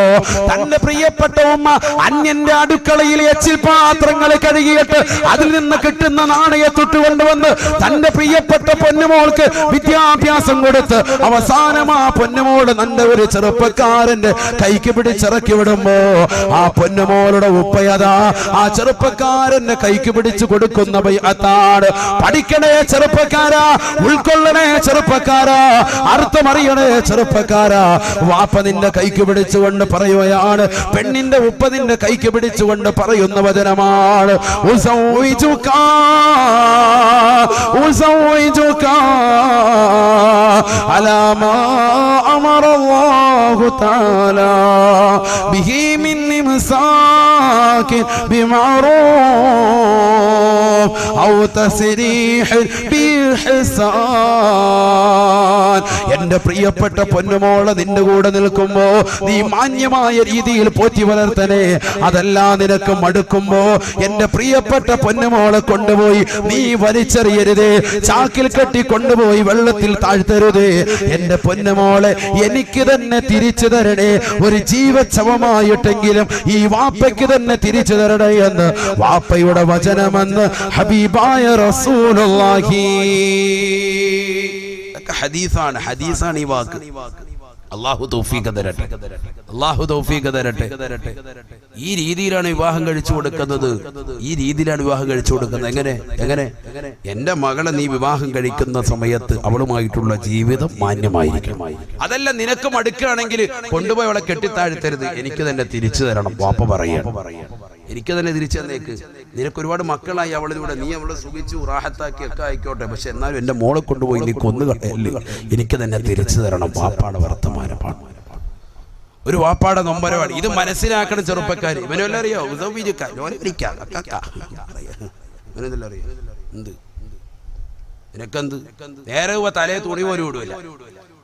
Speaker 1: തന്റെ പ്രിയപ്പെട്ട ഉമ്മ അന്യന്റെ അടുക്കളയിൽ എച്ചിൽ പാത്രങ്ങൾ കഴുകിയിട്ട് അതിൽ നിന്ന് കിട്ടുന്ന നാണയത്തൊട്ട് കൊണ്ടുവന്ന് തന്റെ പ്രിയപ്പെട്ട പൊന്നുമോൾക്ക് വിദ്യാഭ്യാസം കൊടുത്ത് അവസാനം ആ പൊന്നുമോള് നല്ല ഒരു ചെറുപ്പക്കാരന്റെ കൈക്ക് പിടിച്ചിറക്കി വിടുമ്പോ ആ പൊന്നുമോളുടെ ഉപ്പയതാ ആ ചെറുപ്പക്കാരന്റെ കൈക്ക് പിടിച്ചു കൊടുക്കുന്ന ബൈഅത്താണ്. പഠിക്കണേ ചെറുപ്പക്കാരാ, ഉൾക്കൊള്ളണേ ചെറുപ്പക്കാരാ, അർത്ഥമറിയണേ ചെറുപ്പക്കാരാ. വാപ്പ നിന്റെ കൈക്ക് പിടിച്ചുകൊണ്ട് പറയുകയാണ്, പെണ്ണിന്റെ ഉപ്പ നിന്റെ കൈക്ക് പിടിച്ചുകൊണ്ട് പറയുന്ന വചനമാണ് അലാ മാ അമറല്ലാഹു തആല ബിഹി മിൻ ഇംസാകിൻ ബിമഅറൂഫ് ഔ തസ്രീഹ് ബിഇഹ്സാൻ. എന്റെ പ്രിയപ്പെട്ട പൊന്നുമോളെ നിന്റെ കൂടെ നിൽക്കുമ്പോ നീ മാന്യമായ രീതിയിൽ പോറ്റി വളർത്തണേ. അതല്ല നിനക്ക് മടുക്കുമ്പോ എന്റെ പ്രിയപ്പെട്ട പൊന്നുമോളെ കൊണ്ടുപോയി നീ വലിച്ചെറിയരുതേ, ചാക്കിൽ കെട്ടി കൊണ്ടുപോയി വെള്ളത്തിൽ താഴ്ത്തരുതേ. എന്റെ പൊന്നുമോളെ എനിക്ക് തന്നെ തിരിച്ചു തരണേ, ഒരു ജീവച്ഛവമായിട്ടെങ്കിലും ഈ വാപ്പയ്ക്ക് തന്നെ തിരിച്ചു തരണേ എന്ന് വാപ്പയുടെ വചനമെന്ന് ഹബീബായ റസൂലുള്ളാഹി. ഹദീസാണ് ഈ വാക്ക്. അല്ലാഹു തൗഫീഖ് തരട്ടെ, അല്ലാഹു തൗഫീഖ് തരട്ടെ. ഈ രീതിയിലാണ് വിവാഹം കഴിച്ചു കൊടുക്കുന്നത്, ഈ രീതിയിലാണ് വിവാഹം കഴിച്ചു കൊടുക്കുന്നത്. എങ്ങനെ എന്റെ മകളെ നീ വിവാഹം കഴിക്കുന്ന സമയത്ത് അവളുമായിട്ടുള്ള ജീവിതം മാന്യമായിരിക്കും. അതല്ല നിനക്ക് മടുക്കുകയാണെങ്കിൽ കൊണ്ടുപോയി അവളെ കെട്ടിത്താഴ്ത്തരുത്, എനിക്ക് തന്നെ തിരിച്ചു തരണം. വാപ്പ പറയാ എനിക്ക് തന്നെ തിരിച്ചു തന്നേക്ക്. നിനക്ക് ഒരുപാട് മക്കളായി അവളിലൂടെ, നീ അവളെ സുഖിച്ചു റാഹത്താക്കി ഒക്കെ ആയിക്കോട്ടെ, പക്ഷെ എന്നാലും എന്റെ മോളെ കൊണ്ടുപോയി നീ കൊന്നുകളയല്ലേ, എനിക്ക് തന്നെ തിരിച്ചു തരണം. വാപ്പാടെ വർത്തമാനമാണ്, ഒരു വാപ്പാടെ നൊമ്പരമാണ്. ഇത് മനസ്സിലാക്കണം ചെറുപ്പക്കാര്. ഇവനെല്ലാം അറിയോ? എന്ത് നിനക്കെന്ത്? നേരെ തലയെ തുണി പോലും ഇടൂല,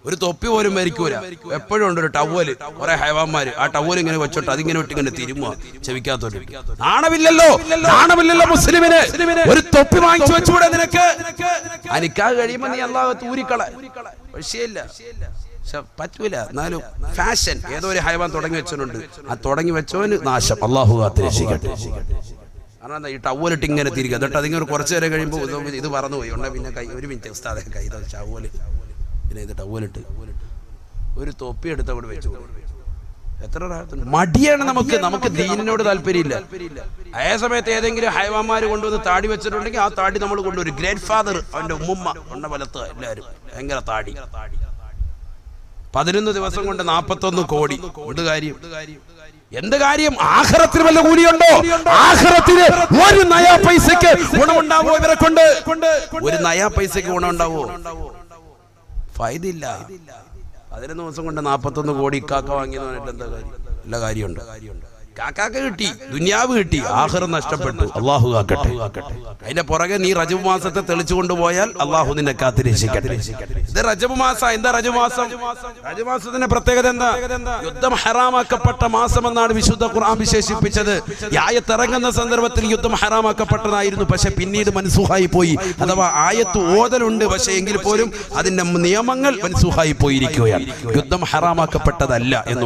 Speaker 1: ഒരു തൊപ്പി പോലും മരിക്കൂല. എപ്പോഴും ഉണ്ട് ഒരു ടവല്, കുറെ ഹൈവാന്മാര് ആ ടവൽ ഇങ്ങനെ വെച്ചോട്ട് അതിങ്ങനെ വിട്ട് ഇങ്ങനെ തിരുമുക ചെവിക്കാത്തോട്ട്. നാണമില്ലല്ലോ, നാണമില്ലല്ലോ മുസ്ലിമിന്. ഒരു തൊപ്പി വാങ്ങിച്ചു വെച്ചുകൂടെ നിനക്ക്? അനിക്കാ കഴിയുമ്പോ നീ അല്ലാഹു തൂരിക്കള, വിഷയമില്ല, പറ്റൂല. എന്നാലും ഫാഷൻ ഏതോ ഒരു ഹൈവാൻ തുടങ്ങി വെച്ചോണ്ട് ആ തുടങ്ങി വെച്ചോന് നാശം. അല്ലാഹു കാത്തുരക്ഷിക്കട്ടെ. കാരണം എന്താ, ഈ ടവലിട്ട് ഇങ്ങനെ തിരിക്കുക, എന്നിട്ട് അതിങ്ങനെ കുറച്ചു നേരം കഴിയുമ്പോൾ ഇത് പറന്നുപോയി ഉണ്ടെ പിന്നെ കൈ ഒരു മിനിറ്റ് ഉസ്താദെ കൈ ടവല് പിന്നെ ഇത് ടവലിട്ട് ഒരു തൊപ്പി എടുത്ത് അവിടെ വെച്ചു. എത്ര മടിയാണ് നമുക്ക് ദീനിനോട് താല്പര്യമില്ല. അതേ സമയത്ത് ഏതെങ്കിലും ഹൈവാന്മാര് കൊണ്ടുവന്ന് താടി വെച്ചിട്ടുണ്ടെങ്കിൽ ആ താടി നമ്മൾ കൊണ്ടുവരും. ഗ്രേറ്റ് ഫാദർ അവന്റെ ഉമ്മുമ്മ ഉണ്ട വലത്ത് എല്ലാവരും ഭയങ്കര താടി. 11 ദിവസം കൊണ്ട് 41 കോടി. എന്ത് കാര്യം? ആഖിറത്തിൽ വല്ല കൂലിയുണ്ടോ? ആഖിറത്തിന് ഒരു നയാ പൈസക്ക് ഗുണമുണ്ടാവോ? ഇവരെ കൊണ്ട് ഒരു നയാ പൈസക്ക് ഗുണമുണ്ടാവോ? ഫൈദില്ല. 11 ദിവസം കൊണ്ട് 41 കോടി കാക്ക വാങ്ങിയെന്ന് പറഞ്ഞിട്ട് എന്താ കാര്യം? എല്ലാ കാര്യമുണ്ട്. കാക്കാക്ക് കിട്ടി, ദുനിയാവ് കിട്ടി, ആഖിറ നഷ്ടപ്പെട്ടു. അല്ലാഹു കാക്കട്ടെ. അതിന്റെ പുറകെ നീ റജബ് മാസത്തെ തെളിച്ചു കൊണ്ടുപോയാൽ അല്ലാഹു നിന്നെ കാത്തിരക്ഷിക്കട്ടെ. ഇത് റജബ് മാസം. എന്താ റജബ് മാസം? റജബ് മാസത്തിന്റെ പ്രത്യേകത എന്താ? യുദ്ധം ഹറാമാക്കപ്പെട്ട മാസം എന്നാണ് വിശുദ്ധ ഖുർആൻ വിശേഷിപ്പിച്ചത്. ആയത്ത് ഇറങ്ങുന്ന സന്ദർഭത്തിൽ യുദ്ധം ഹറാമാക്കപ്പെട്ടതായിരുന്നു, പക്ഷെ പിന്നീട് മൻസൂഹായി പോയി. അഥവാ ആയത്ത് ഓതലുണ്ട്, പക്ഷെ എങ്കിൽ പോലും അതിന്റെ നിയമങ്ങൾ മൻസൂഹായി പോയിരിക്കുകയാണ്. യുദ്ധം ഹറാമാക്കപ്പെട്ടതല്ല എന്ന്